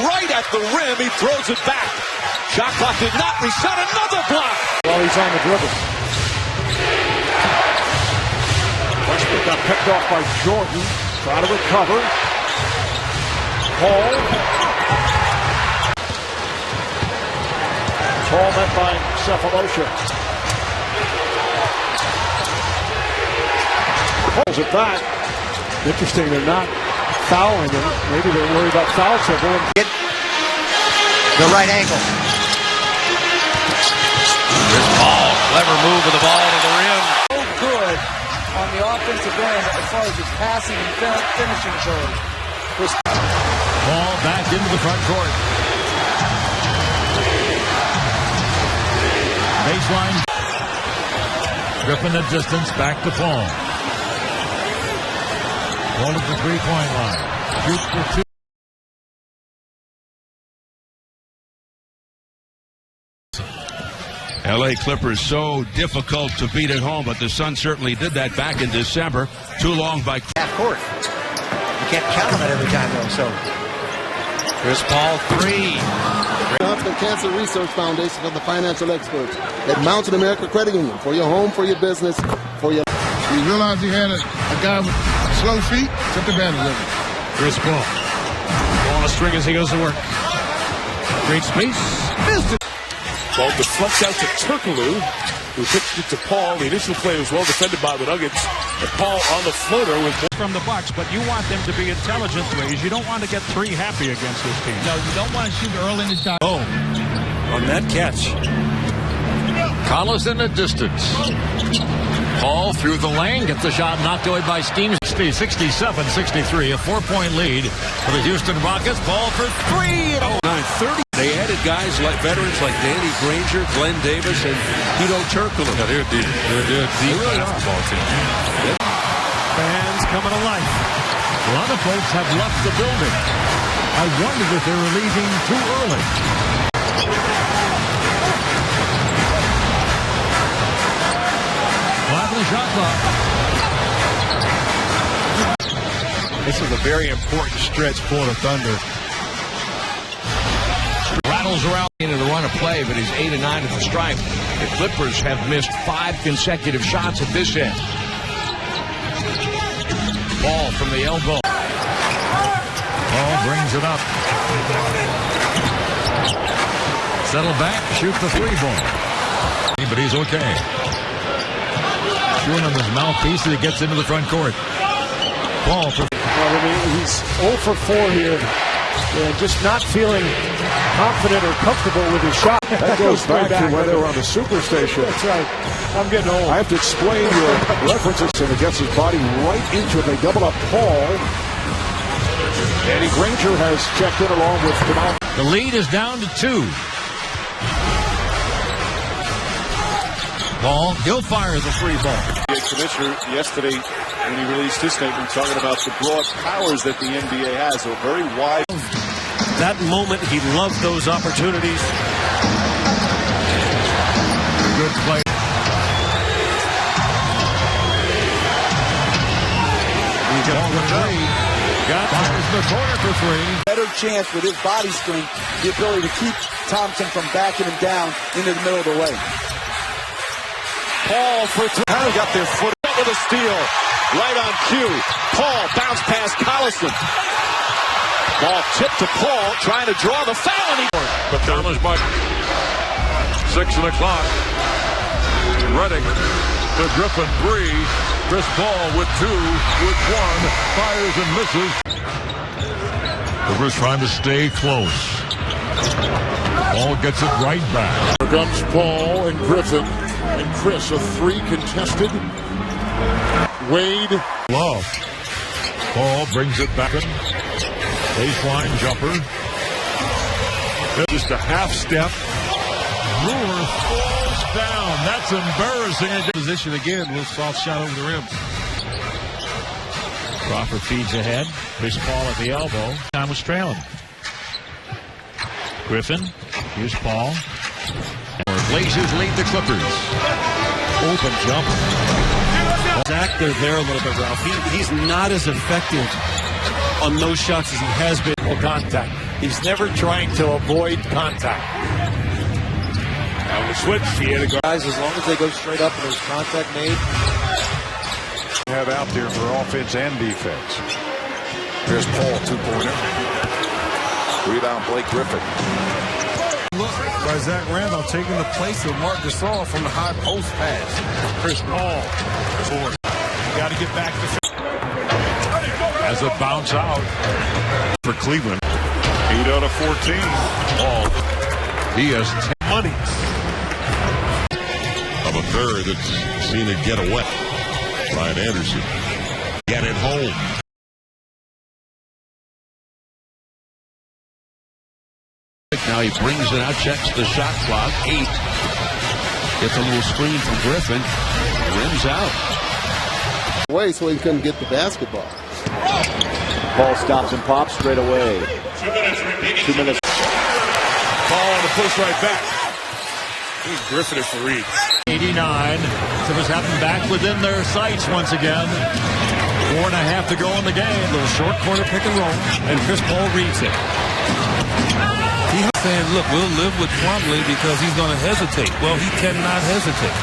Right at the rim. He throws it back. Shot clock did not reset. Another block. While he's on the dribble. Westbrook got picked off by Jordan. Trying to recover. Paul. Paul met by Cephalosha. Pulls it back. Interesting, they're not fouling him. Maybe they're worried about foul trouble. Get the right angle. Here's Paul. Clever move with the ball to the rim. So good on the offensive end as far as his passing and finishing ability. Ball back into the front court. Baseline. Griffin at distance. Back to Paul. Paul at the three-point line. Shoot for 2. LA Clippers so difficult to beat at home, but the Suns certainly did that back in December. Too long by half court. You can't count on that every time, though. So Chris Paul 3. The Cancer Research Foundation for the financial experts at Mountain America Credit Union. For your home, for your business, for your... He realized he had a guy with slow feet, took advantage of it. Chris Paul. On a string as he goes to work. Great space. Missed it. Ball deflects out to Turkoglu, who pitched it to Paul. The initial play was well defended by the Nuggets. And Paul on the floater with from the Bucks, but you want them to be intelligent threes. You don't want to get 3 happy against this team. No, you don't want to shoot early in the shot. Oh, on that catch. Collison at distance. Paul through the lane, gets the shot knocked away by Steam. 67-63, a 4-point lead for the Houston Rockets. Paul for 3. 9:30. They added guys like veterans like Danny Granger, Glenn Davis, and Hedo Turkoglu. Yeah, they're deep. They're deep basketball team. Fans coming to life. A lot of folks have left the building. I wondered if they were leaving too early. Flapping the shot clock. This is a very important stretch for the Thunder. Rattles around into the run of play, but he's 8 of 9 at the stripe. The Clippers have missed 5 consecutive shots at this end. Ball from the elbow. Paul brings it up. Settle back, shoot the 3-ball. But he's okay. Chewing on his mouthpiece as he gets into the front court. Paul for... He's 0 for 4 here. And just not feeling confident or comfortable with his shot. That goes back to when they were on the Superstation. That's right. I'm getting old. I have to explain your references, and it gets his body right into it. They double up Paul. Danny Granger has checked in along with Jamal. The lead is down to 2. Paul, he'll fire the 3-ball. The commissioner yesterday, when he released his statement, talking about the broad powers that the NBA has, a very wide. That moment, he loved those opportunities. Good play. Got the corner for 3. Better chance with his body strength, the ability to keep Thompson from backing him down into the middle of the lane. Paul for 3. How got their foot with a steal. Right on cue. Paul bounce past Collison. Ball tipped to Paul, trying to draw the foul. But Thomas by 6 on the clock. Redick to Griffin 3. Chris Paul with 2, with 1. Fires and misses. Clippers trying to stay close. Paul gets it right back. comes Paul and Griffin. And Chris, a 3 contested. Wade. Love. Paul brings it back. Baseline jumper. Just a half step. Brewer falls down. That's embarrassing. Position again, little soft shot over the rim. Crawford feeds ahead. Chris Paul at the elbow. Time was trailing. Griffin. Here's Paul. Blazers lead the Clippers. Open jumper. Active there a little bit, Ralph. He's not as effective on those shots as he has been. Contact. He's never trying to avoid contact. Now the switch. He had a guys, as long as they go straight up and there's contact made. have out there for offense and defense. Here's Paul, 2-pointer. Rebound, Blake Griffin. Look by Zach Randolph taking the place of Marc Gasol from the high post pass. Chris Paul. You got to get back to. As a bounce out for Cleveland. 8 out of 14. Paul. He has 10 money. Of a third that's seen it get away. Ryan Anderson. Get it home. Now he brings it out, checks the shot clock. 8. Gets a little screen from Griffin. Rims out. Way so he couldn't get the basketball. Paul stops and pops straight away. 2 minutes. Paul on the push right back. He's Griffin it for Reed. 89. Clippers have them back within their sights once again. 4.5 to go in the game. Little short corner pick and roll, and Chris Paul reads it. He's saying, look, we'll live with Plumlee because he's going to hesitate. Well, he cannot hesitate.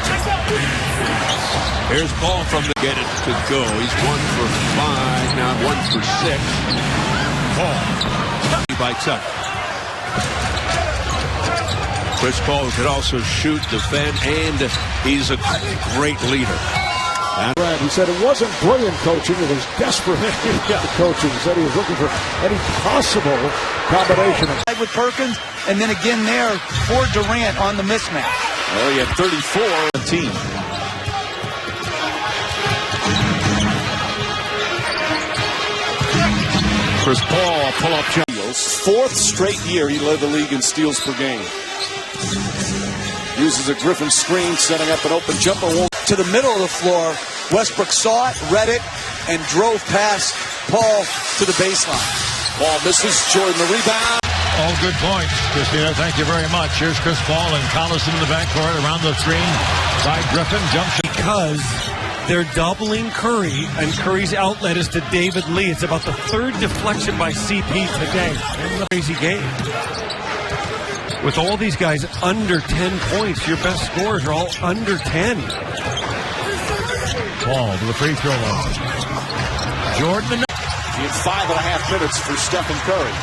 Here's Paul from the get it to go. He's 1 for 5, now 1 for 6. Paul by Tuck. Chris Paul could also shoot, defend, and he's a great leader. He said it wasn't brilliant coaching, it was desperate coaching. He said he was looking for any possible combination. With Perkins, and then again there for Durant on the mismatch. Well, he had 34 on the team. Chris Paul, pull-up jump. 4th straight year he led the league in steals per game. Uses a Griffin screen, setting up an open jumper. To the middle of the floor, Westbrook saw it, read it, and drove past Paul to the baseline. Paul misses, Jordan the rebound. All good points, Christina. Thank you very much. Here's Chris Paul and Collison in the backcourt around the screen by Griffin. Jump shot. Because they're doubling Curry, and Curry's outlet is to David Lee. It's about the 3rd deflection by CP today. It's a crazy game. With all these guys under 10 points, your best scorers are all under 10. Paul to the free throw line. Jordan. He had 5.5 minutes for Stephen Curry.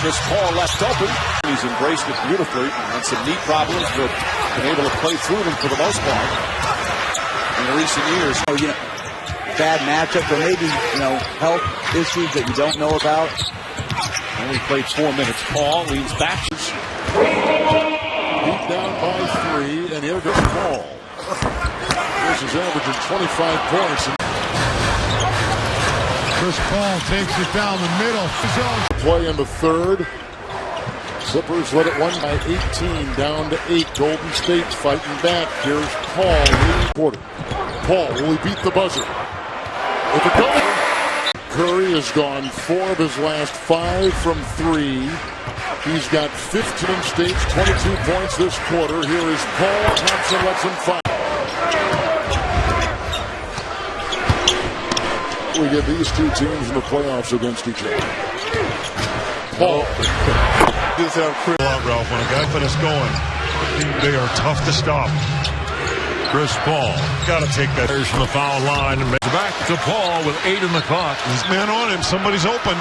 Chris Paul left open. He's embraced it beautifully. Had some knee problems, but been able to play through them for the most part in recent years. Oh, bad matchup, or maybe, health issues that you don't know about. Only played 4 minutes. Paul leans back. Beat down by 3, and here goes Paul. This is averaging 25 points. Chris Paul takes it down the middle. Play in the 3rd. Clippers led it 1 by 18, down to 8. Golden State's fighting back. Here's Paul, leading quarter. Paul, will he beat the buzzer? With the goal. Curry has gone 4 of his last 5 from 3. He's got 15 State's 22 points this quarter. Here is Paul. Thompson lets him fire. We get these two teams in the playoffs against each other. Paul. This out Chris Ralph, when a guy put us going, they are tough to stop. Chris Paul. Got to take that. There's from the foul line and back to Paul with 8 in the clock. There's man on him. Somebody's open.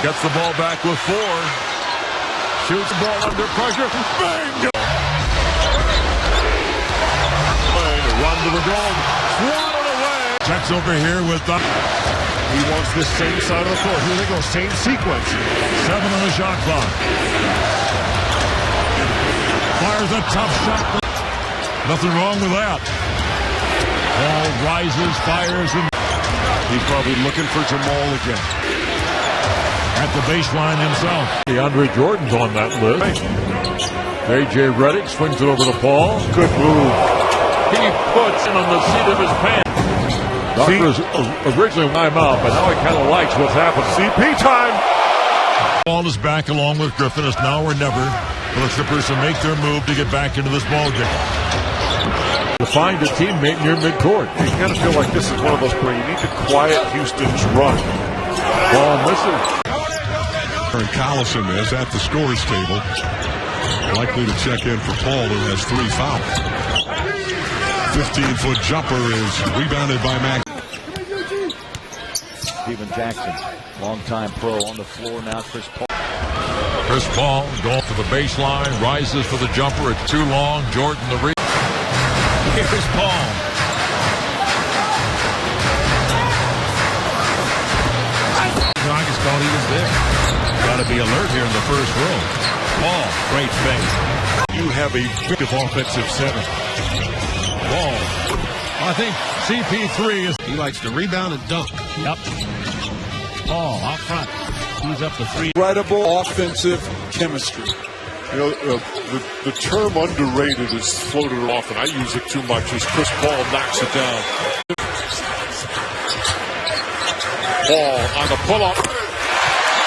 Gets the ball back with 4. Shoots the ball under pressure. Bang! Run to the goal. Swatted away. Checks over here with the... He wants this same side of the court. Here they go. Same sequence. 7 on the shot clock. Fires a tough shot. Nothing wrong with that. Ball rises, fires, and he's probably looking for Jamal again. At the baseline himself. DeAndre Jordan's on that list. A.J. Redick swings it over to Paul. Good move. He puts it on the seat of his pants. Doctor's originally time out, but now he kind of likes what's happening. CP time. Ball is back along with Griffin. It's now or never for the Clippers to make their move to get back into this ball game. To find a teammate near midcourt. You kind of feel like this is one of those where you need to quiet Houston's run. Ball misses. And Collison is at the scorer's table. Likely to check in for Paul, who has 3 fouls. 15-foot jumper is rebounded by Max. Steven Jackson, longtime pro on the floor now. Chris Paul going for the baseline, rises for the jumper. It's too long. Jordan the rebound. Here's Paul. August thought he was there. Got to be alert here in the first row. Paul, great fake. You have a big offensive center. Ball. I think CP3 is. He likes to rebound and dunk. Yep. Paul out front. He's up to 3. Incredible offensive chemistry. You know, the term underrated is floated often. I use it too much as Chris Paul knocks it down. Paul on the pull-up.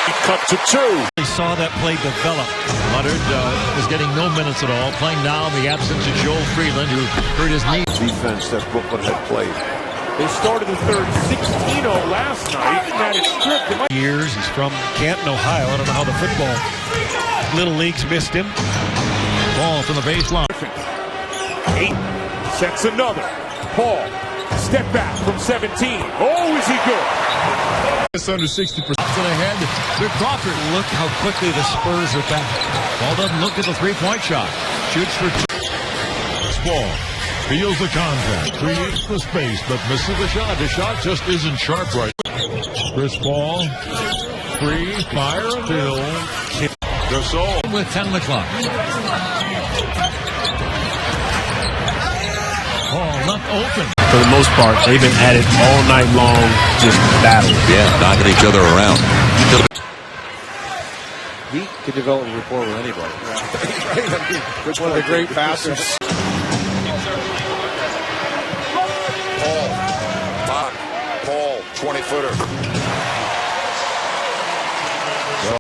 He cut to 2. They saw that play develop. Leonard is getting no minutes at all. Playing now in the absence of Joel Freeland, who hurt his knee. Defense that Brooklyn had played. They started the third 16-0 last night. Had it stripped. Years. He's from Canton, Ohio. I don't know how the football little leagues missed him. Ball from the baseline. 8 sets another. Paul, step back from 17. Oh, is he good? It's under 60%. Up to the head to Crawford. Look how quickly the Spurs are back. Ball doesn't look at the three-point shot. Shoots for 2. Ball feels the contact, creates the space, but misses the shot. The shot just isn't sharp right. Chris Paul, free, fire, Phil. Gasol with 10 on the clock. Paul left open. For the most part, they've been at it all night long, just battling. Yeah, knocking each other around. He can develop a rapport with anybody. One of the great passers. Paul, 20-footer.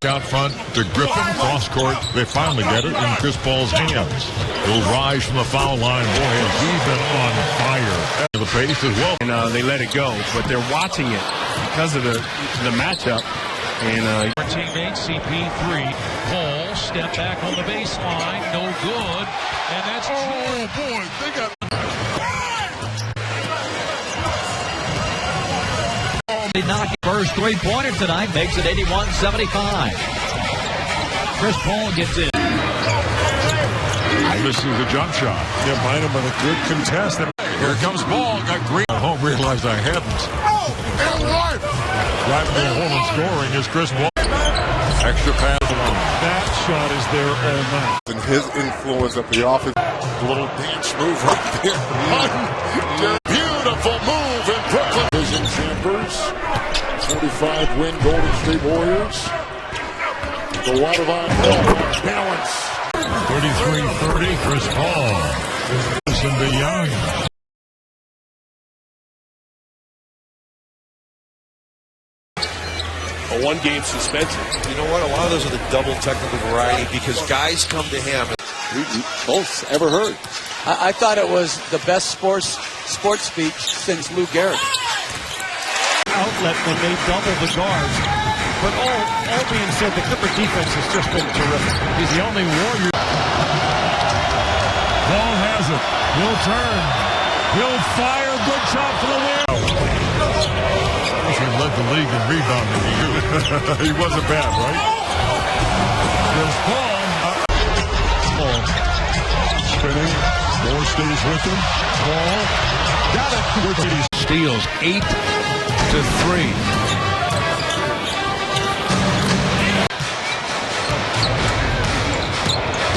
Out front to Griffin, cross court. They finally get it in Chris Paul's hands. He'll rise from the foul line. Boy, has he been on fire. The pace as well. And they let it go, but they're watching it because of the matchup. And Our teammate CP3. Paul, step back on the baseline. No good. And that's Boy, they got. Did not get first three-pointer tonight, makes it 81-75. Chris Paul gets in. Misses the jump shot. Yeah, behind him with a good contest. Here comes Paul. Got green. At home realized I hadn't. Driving the home and scoring is Chris Paul. Extra pass. That shot is there all night. And his influence at the offense. A little dance move right there. Beautiful move in Brooklyn. Vision Chambers. 45-win Golden State Warriors. The Waterline balance. 33-30, Chris Paul. Listen to Young. A one-game suspension. You know what? A lot of those are the double technical variety because guys come to him. We both ever heard. I thought it was the best sports speech since Lou Gehrig. Outlet when they double the guards. But all being said, the Clipper defense has just been terrific. He's the only Warrior. Paul has it. He'll turn. He'll fire. Good shot for the win. He led the league in rebounding. He wasn't bad, right? Chris Paul. Spinning. Moore stays with him. Paul. Got it. steals 8-3.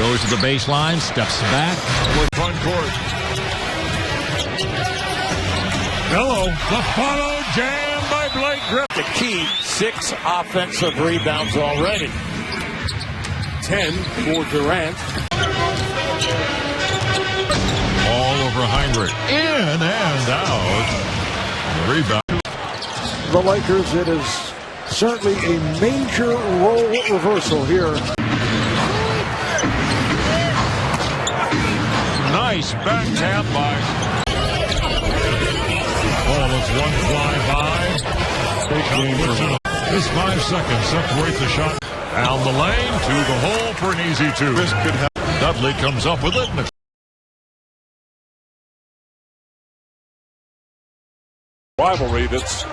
Goes to the baseline, steps back. With front court. Hello. The follow jam by Blake Griffin. The key, 6 offensive rebounds already. 10 for Durant. All over Heinrich. In and out. The rebound. The Lakers, it is certainly a major role reversal here. Nice back tap by. Ball is one fly by. Big game for this 5 seconds separates the shot. Down the lane to the hole for an easy 2. This could have. Dudley comes up with it. Rivalry that's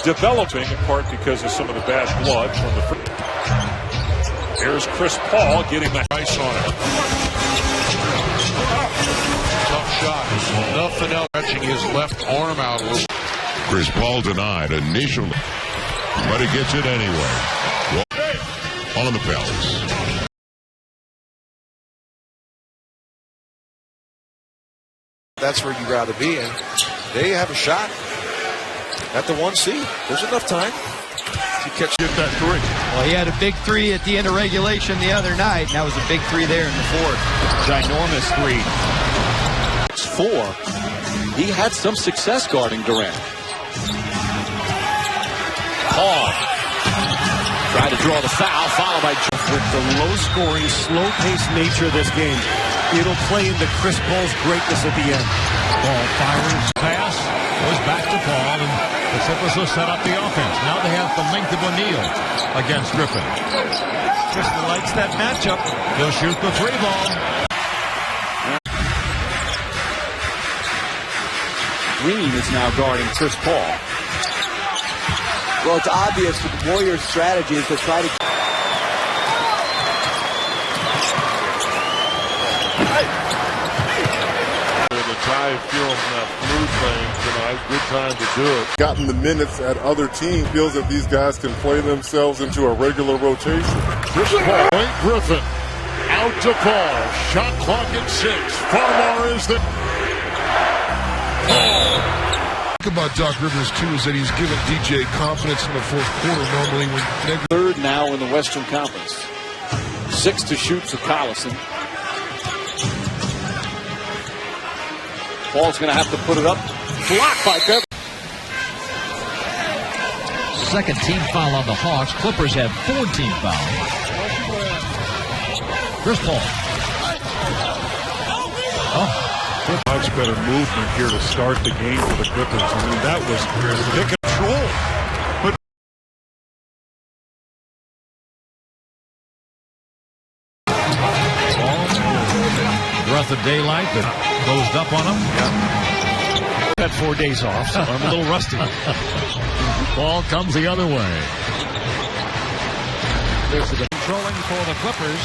developing in part because of some of the bad blood from the first. Here's Chris Paul getting the ice on it. Tough shot. Nothing else. Stretching his left arm out a little. Chris Paul denied initially, but he gets it anyway. On the Pels. That's where you'd rather be, and they have a shot at the 1 seed. There's enough time to get that 3. Well, he had a big 3 at the end of regulation the other night, and that was a big 3 there in the fourth. Ginormous 3. It's 4. He had some success guarding Durant. Paul tried to draw the foul, followed by with the low-scoring, slow-paced nature of this game. It'll play into Chris Paul's greatness at the end. Paul fires, pass, goes back to Paul, and the Clippers will set up the offense. Now they have the length of O'Neal against Griffin. Just likes that matchup. He'll shoot the 3 ball. Green is now guarding Chris Paul. Well, it's obvious that the Warriors' strategy is to try to... The Ty feels that flu thing tonight. Good time to do it. Gotten the minutes at other teams. Feels that these guys can play themselves into a regular rotation. Chris Paul. Blake Griffin. Out to Paul. Shot clock at 6. Farmar is the... About Doc Rivers too is that he's given DJ confidence in the fourth quarter. Normally, when third now in the Western Conference. 6 to shoot for Collison. Paul's going to have to put it up. Blocked by Beverly. Second team foul on the Hawks. Clippers have 4 team fouls. Chris Paul. Much better movement here to start the game for the Clippers. I mean, that was pick and control. But Breath of daylight that closed up on him. Had 4 days off, so I'm a little rusty. Ball comes the other way. There's the controlling for the Clippers.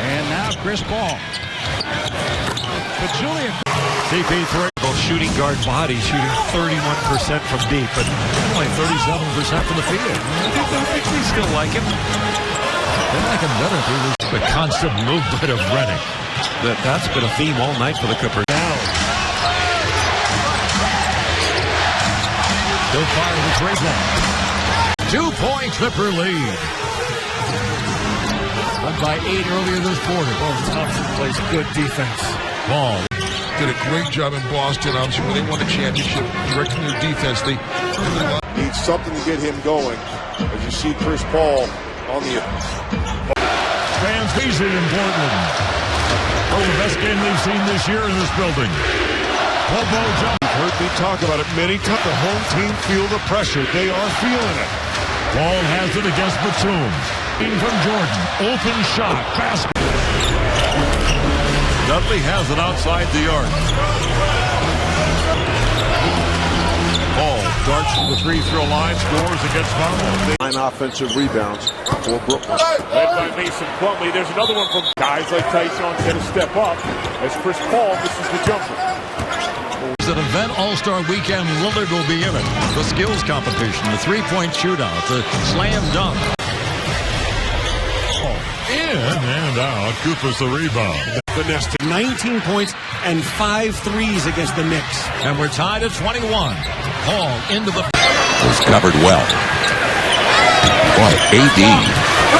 And now Chris Paul. But Julian. CP3. Both shooting guard body, shooting 31% from deep, but only 37% from the field. I think we still like him. They like him better through the constant movement of Redick. That's been a theme all night for the Clippers. Now. Still fire the 3 ball. 2-point Clipper lead. Led by 8 earlier this quarter. Thompson plays good defense. Paul did a great job in Boston. Obviously, when they won a championship, directing their defense, they need something to get him going. As you see Chris Paul on the... Fans easy in Portland. Oh, the best game they've seen this year in this building. Bobo jump. You've heard me talk about it many times. The home team feel the pressure. They are feeling it. Paul has it against Batum. From Jordan. Open shot. Basket. Dudley has it outside the arc. Paul darts to the free throw line. Scores against Farmar. 9 offensive rebounds for Brooklyn. Led by Mason Plumlee. There's another one from guys like Tyson to step up as Chris Paul misses the jumper. It's an event All-Star Weekend. Lillard will be in it. The skills competition, the 3-point shootout, the slam dunk. In and out. Cooper's the rebound. Finesse to 19 points and 5 threes against the Knicks. And we're tied at 21. Paul into the... Was covered well. Boy, AD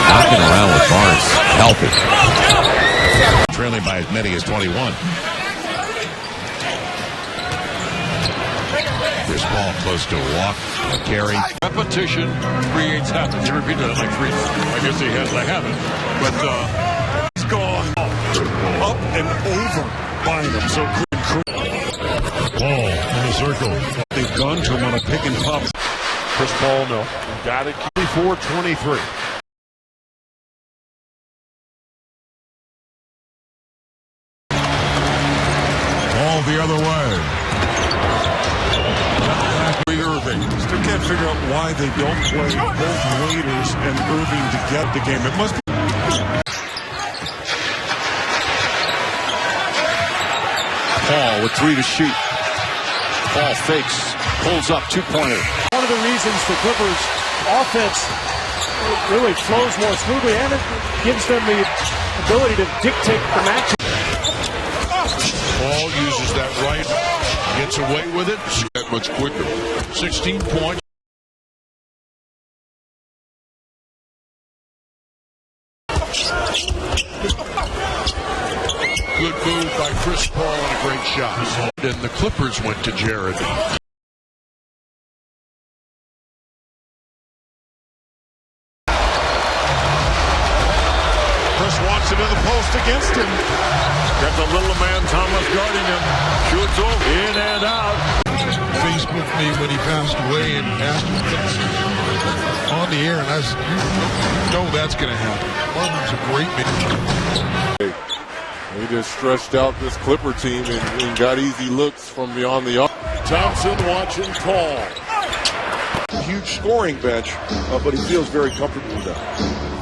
knocking around with Barnes. Healthy. Trailing by as many as 21. Chris Paul close to a walk, a carry. Repetition creates habits. He repeated it like 3. I guess he has the habit. But He's gone up and over by him. So Paul in the circle. they've gone to him on a pick and pop. Chris Paul, no. Got it. 24-23. Paul the other way. Irving. Still can't figure out why they don't play both Waiters and Irving to get the game. It must be. Paul with 3 to shoot. Paul fakes, pulls up, 2-pointer. One of the reasons the Clippers' offense really flows more smoothly, and it gives them the ability to dictate the match. Paul uses that right, gets away with it, that much quicker. 16 points. Good move by Chris Paul and a great shot. And the Clippers went to Jared. Chris wants it in the post against him. Got the little man Thomas guarding him. Shoots over. In and out. Facebook me when he passed away and asked me on the air, and I said, you know that's going to happen. Marvin's a great man. He just stretched out this Clipper team and got easy looks from beyond the arc. Thompson watching Paul. Huge scoring bench, but he feels very comfortable with that.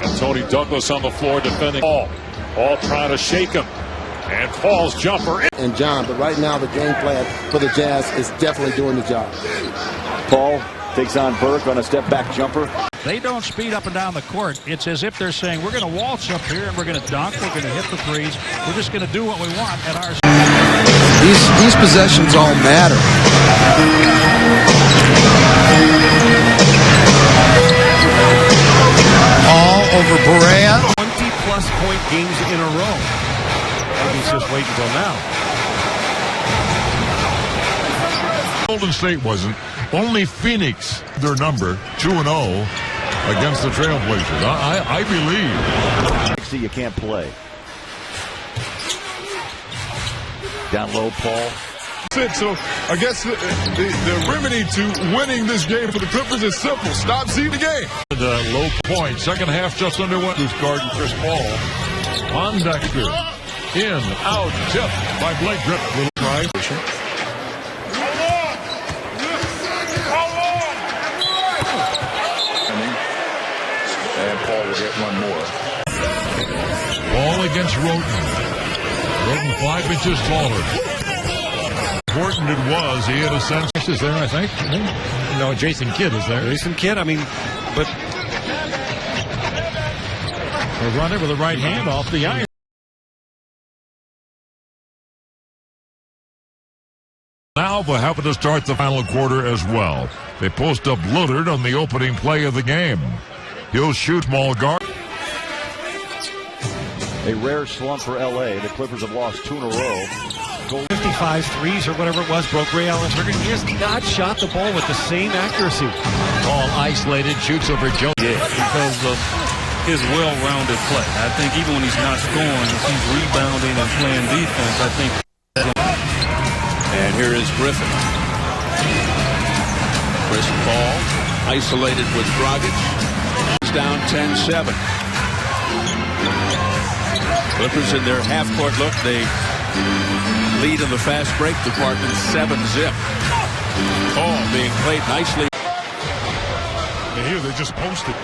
And Tony Douglas on the floor defending Paul. Paul trying to shake him. And Paul's jumper. And John, but right now the game plan for the Jazz is definitely doing the job. Paul takes on Burke on a step-back jumper. They don't speed up and down the court. It's as if they're saying, we're going to waltz up here and we're going to dunk, we're going to hit the threes. We're just going to do what we want at our... These possessions all matter. All over Berea. 20-plus point games in a row. He's just wait until now. Golden State wasn't. Only Phoenix, their number, 2-0 against the Trailblazers. I believe. You can't play. Down low, Paul. So I guess the remedy to winning this game for the Clippers is simple. Stop seeing the game. The low point. Second half just underway. Who's guarding Chris Paul. On Dexter. In, out, tip by Blake Griffin. Little drive. And Paul will get one more. Ball against Roten. Roten 5 inches taller. Important it was. He had a sense. Is there, I think. No, Jason Kidd is there. Jason Kidd, I mean, but... A runner with a right hand off the iron. Now they'll happen to start the final quarter as well. They post up Lillard on the opening play of the game. He'll shoot small guard. A rare slump for L.A. The Clippers have lost 2 in a row. 55 threes or whatever it was, broke Ray Allen's record. He has not shot the ball with the same accuracy. Ball isolated, shoots over Joe. Yeah, because of his well-rounded play. I think even when he's not scoring, he's rebounding and playing defense. I think. And here is Griffin. Chris Paul isolated with Dragic. He's down 10-7. Clippers in their half-court look. They lead in the fast break department 7-zip. Paul being played nicely. And here they just posted.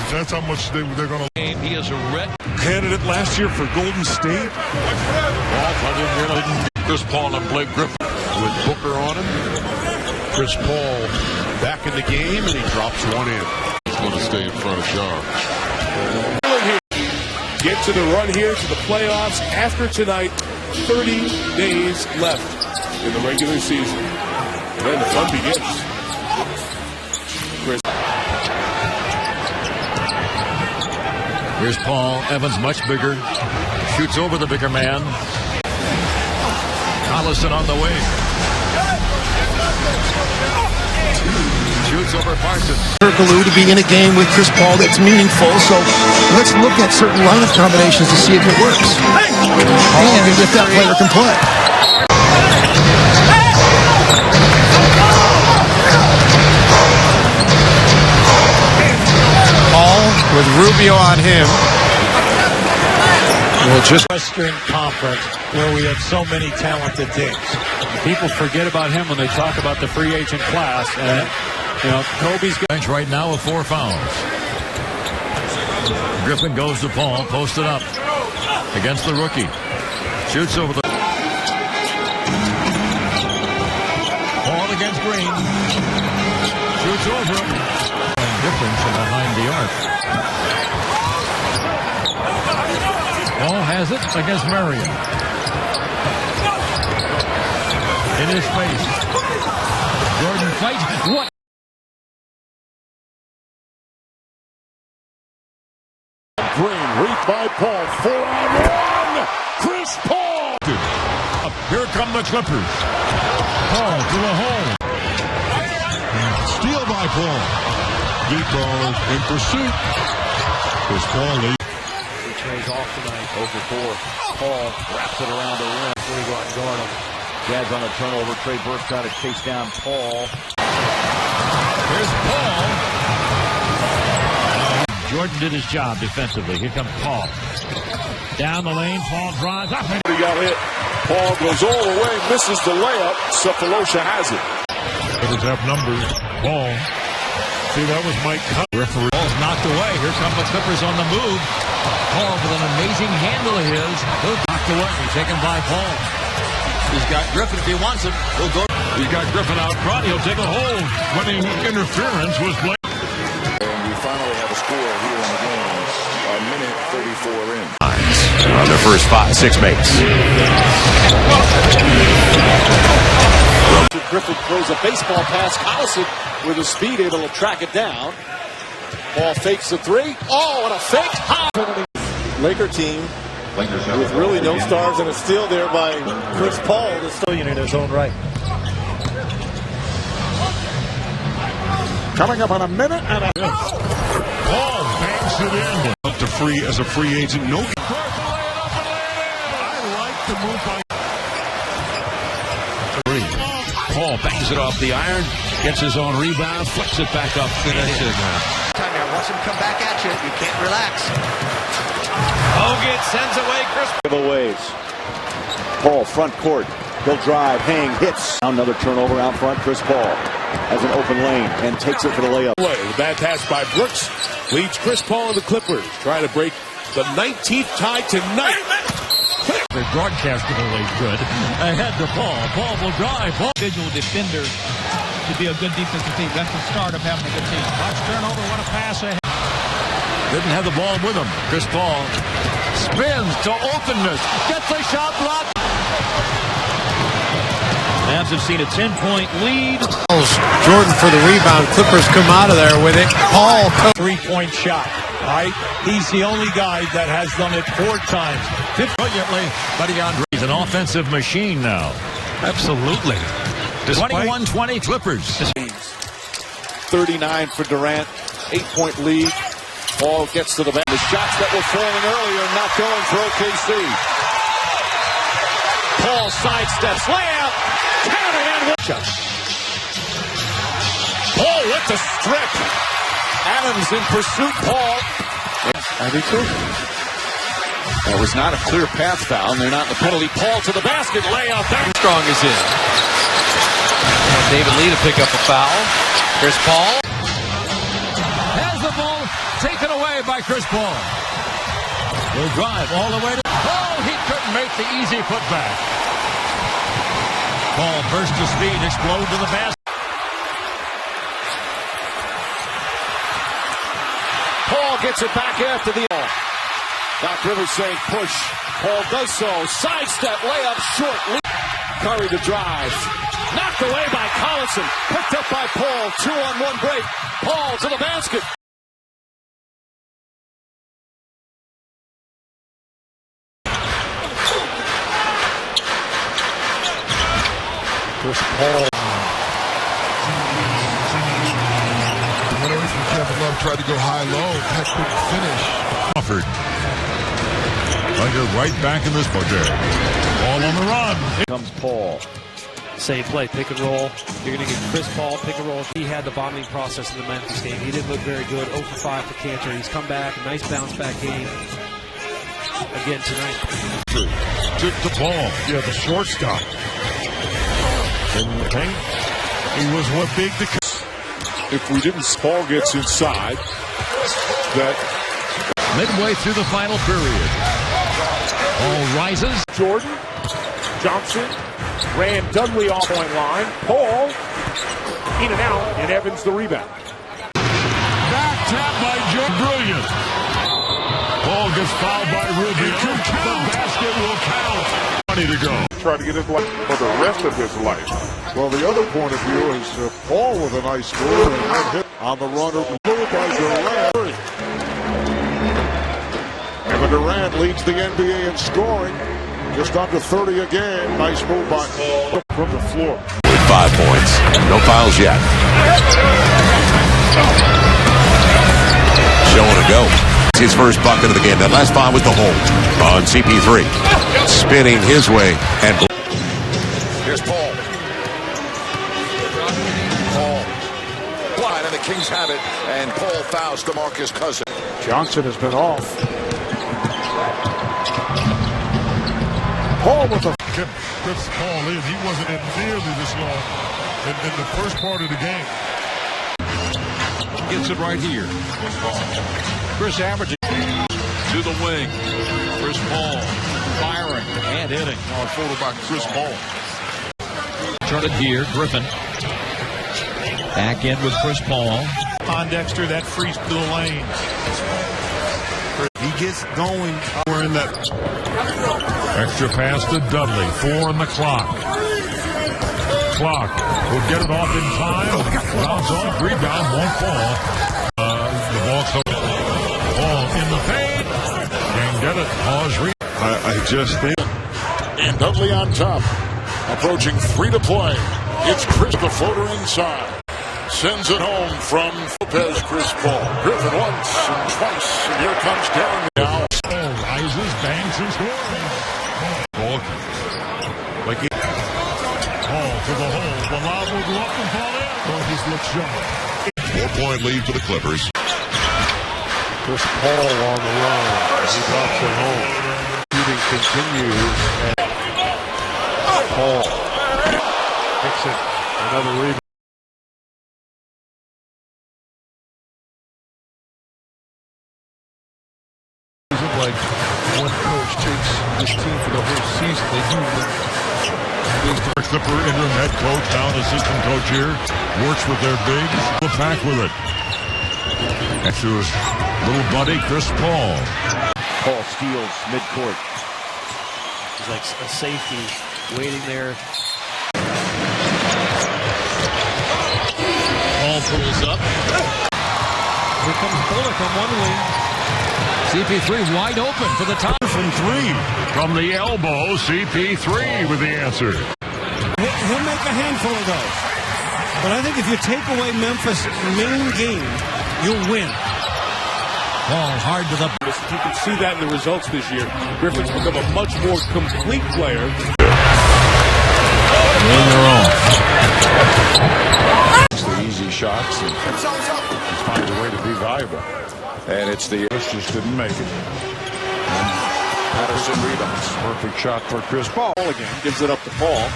That's how much they're going to. He is a red candidate last year for Golden State. Chris Paul and Blake Griffin with Booker on him. Chris Paul back in the game, and he drops one in. He's going to stay in front of Shaw. get to the run here to the playoffs after tonight. 30 days left in the regular season. And then the fun begins. Here's Paul. Evans much bigger. Shoots over the bigger man. Collison on the wing. Shoots over Parsons. Lou to be in a game with Chris Paul that's meaningful, so let's look at certain lineup combinations to see if it works. And if that player can play. Paul with Rubio on him. Well, just Western Conference, where we have so many talented teams. People forget about him when they talk about the free agent class. And, you know, Kobe's bench right now with 4 fouls. Griffin goes to Paul, posted up against the rookie. Shoots over the... Paul against Green. Shoots over him. And difference from behind the arc. Paul has it against Marion. In his face. Jordan fights. What? Green, read by Paul. 4-on-1. Chris Paul. Here come the Clippers. Paul to the hole. Steal by Paul. Deep ball in pursuit. Chris Paul leads. He trays off tonight. Over 4. Paul wraps it around the rim. Before you go out and guard him. Jazz on a turnover. Trey Burke trying to chase down Paul. Here's Paul. Jordan did his job defensively. Here comes Paul. Down the lane. Paul drives up. He got hit. Paul goes all the way, misses the layup. Cephalosha has it. Clippers have numbers. Paul. See, that was Mike Conley. Referee. Ball's knocked away. Here come the Clippers on the move. Paul with an amazing handle of his. Knocked away. Taken by Paul. He's got Griffin if he wants him. He'll go. He's got Griffin out front. He'll take a hold. Winning interference was Blake. And we finally have a score here in the game. A minute 34 in. On their first 6 makes. Griffin throws a baseball pass. Collison with his speed able to track it down. Paul fakes the 3. Oh, what a fake! Laker team with really no stars, and a steal there by Chris Paul. The Stillion in his own right. Coming up on a minute and a half. Paul banks it in. Up to free as a free agent. No. I like the move by. Paul bangs it off the iron, gets his own rebound, flicks it back up, finishes. Timeout. Watch him come back at you. You can't relax. Hogan sends away Chris. Giveaways. Paul front court. He'll drive, hang, hits. Another turnover out front. Chris Paul has an open lane and takes it for the layup. Bad pass by Brooks leads Chris Paul and the Clippers. Trying to break the 19th tie tonight. The broadcaster really good. Ahead to Paul. Paul will drive. Paul. Individual defender to be a good defensive team. That's the start of having a good team. Watch turnover. What a pass ahead. Didn't have the ball with him. Chris Paul spins to openness. Gets the shot blocked. Mavs have seen a 10-point lead. Jordan for the rebound. Clippers come out of there with it. Paul. 3-point shot. Right? He's the only guy that has done it 4 times. Brilliantly, Buddy Andre is an offensive machine now. Absolutely. 21-20 Clippers. 39 for Durant. 8-point lead. Paul gets to the back. The shots that were falling earlier not going for OKC. Paul sidesteps. Layup. Counted and Paul with the strip. Adams in pursuit. Paul. I do too. That was not a clear path foul, and they're not in the penalty. Paul to the basket. Layup. Strong is in. David Lee to pick up a foul. Chris Paul. Has the ball taken away by Chris Paul. Will drive all the way to Paul. He couldn't make the easy putback. Paul burst to speed, explode to the basket. Paul gets it back after the ball. Doc Rivers saying push. Paul does so. Sidestep, layup, short. Curry the drive. Knocked away by Collison. Picked up by Paul. 2-on-1 break. Paul to the basket. Chris Paul. Kevin Love tried to go high-low. That couldn't finish. Crawford. Tiger right back in this project. Ball on the run. Here comes Paul. Same play, pick and roll. You're going to get Chris Paul, pick and roll. He had the bombing process in the Memphis game. He didn't look very good. 0 for 5 for Cantor. He's come back. A nice bounce-back game again tonight. Took the ball. Yeah, the shortstop. In the paint. He was what big to... If we didn't, Paul gets inside. That midway through the final period. Paul rises. Jordan, Johnson, ran Dudley off point line. Paul, in and out, and Evans the rebound. Back tap by Joe. Brilliant. Paul gets fouled by Rubio. The basket will count. 20 to go. try to get his life for the rest of his life. Well, the other point of view is Paul with a nice move and then hit on the runner move by Durant. And Durant leads the NBA in scoring. Just under 30 a game. Nice move by Paul from the floor. With 5 points. No fouls yet. Showing a go. His first bucket of the game. That last foul was the hold on CP3. Spinning his way. And here's Paul. Paul. Wide, and the Kings have it. And Paul fouls DeMarcus Cousins. Johnson has been off. Paul with the... Chris Paul is. He wasn't in nearly this long in the first part of the game. Gets it right here. Chris averaging to the wing. Chris Paul firing and hitting. Photo by Chris Paul. Turn it here. Griffin. Back in with Chris Paul. On Dexter, that frees the lane. He gets going. We're in that. Extra pass to Dudley. 4 on the clock. Clock will get it off in time. Bounce off. Rebound won't fall. The ball's so. Ball in the paint. Can't get it. Pause. I just think. And Dudley on top. Approaching 3 to play. It's Chris the floater inside. Sends it home from Lopez. Chris Paul. Griffin once and twice. And here comes Darren now. Paul rises, bangs, and scores. Paul. Like he. Paul to the hole. The lob will go up and fall in. Oh, he's looked sharp. 4-point lead for the Clippers. Chris Paul on the run. He drops it home. Shooting continues. Paul picks it. Another rebound. Like one coach takes this team for the whole season. They do. Clipper interim head coach, now an assistant coach here. Works with their bigs. The pack with it. Next to his little buddy, Chris Paul. Paul steals midcourt. He's like a safety waiting there. Paul pulls up. Here comes Bullock on one wing. CP3 wide open for the top from 3. From the elbow, CP3 with the answer. He'll make a handful of those. But I think if you take away Memphis' main game, you'll win. Ball hard to the... You can see that in the results this year. Griffin's become a much more complete player. In their own. It's the easy shots. And he's finding a way to be valuable. And it's the just didn't make it. And Patterson rebounds. Perfect shot for Chris Paul again. Gives it up to Paul.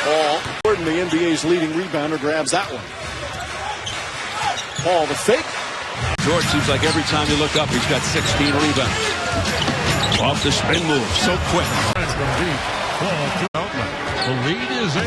Paul, Jordan, the NBA's leading rebounder, grabs that one. Paul, the fake. George seems like every time you look up, he's got 16 rebounds. Off the spin move, so quick. The lead is 8.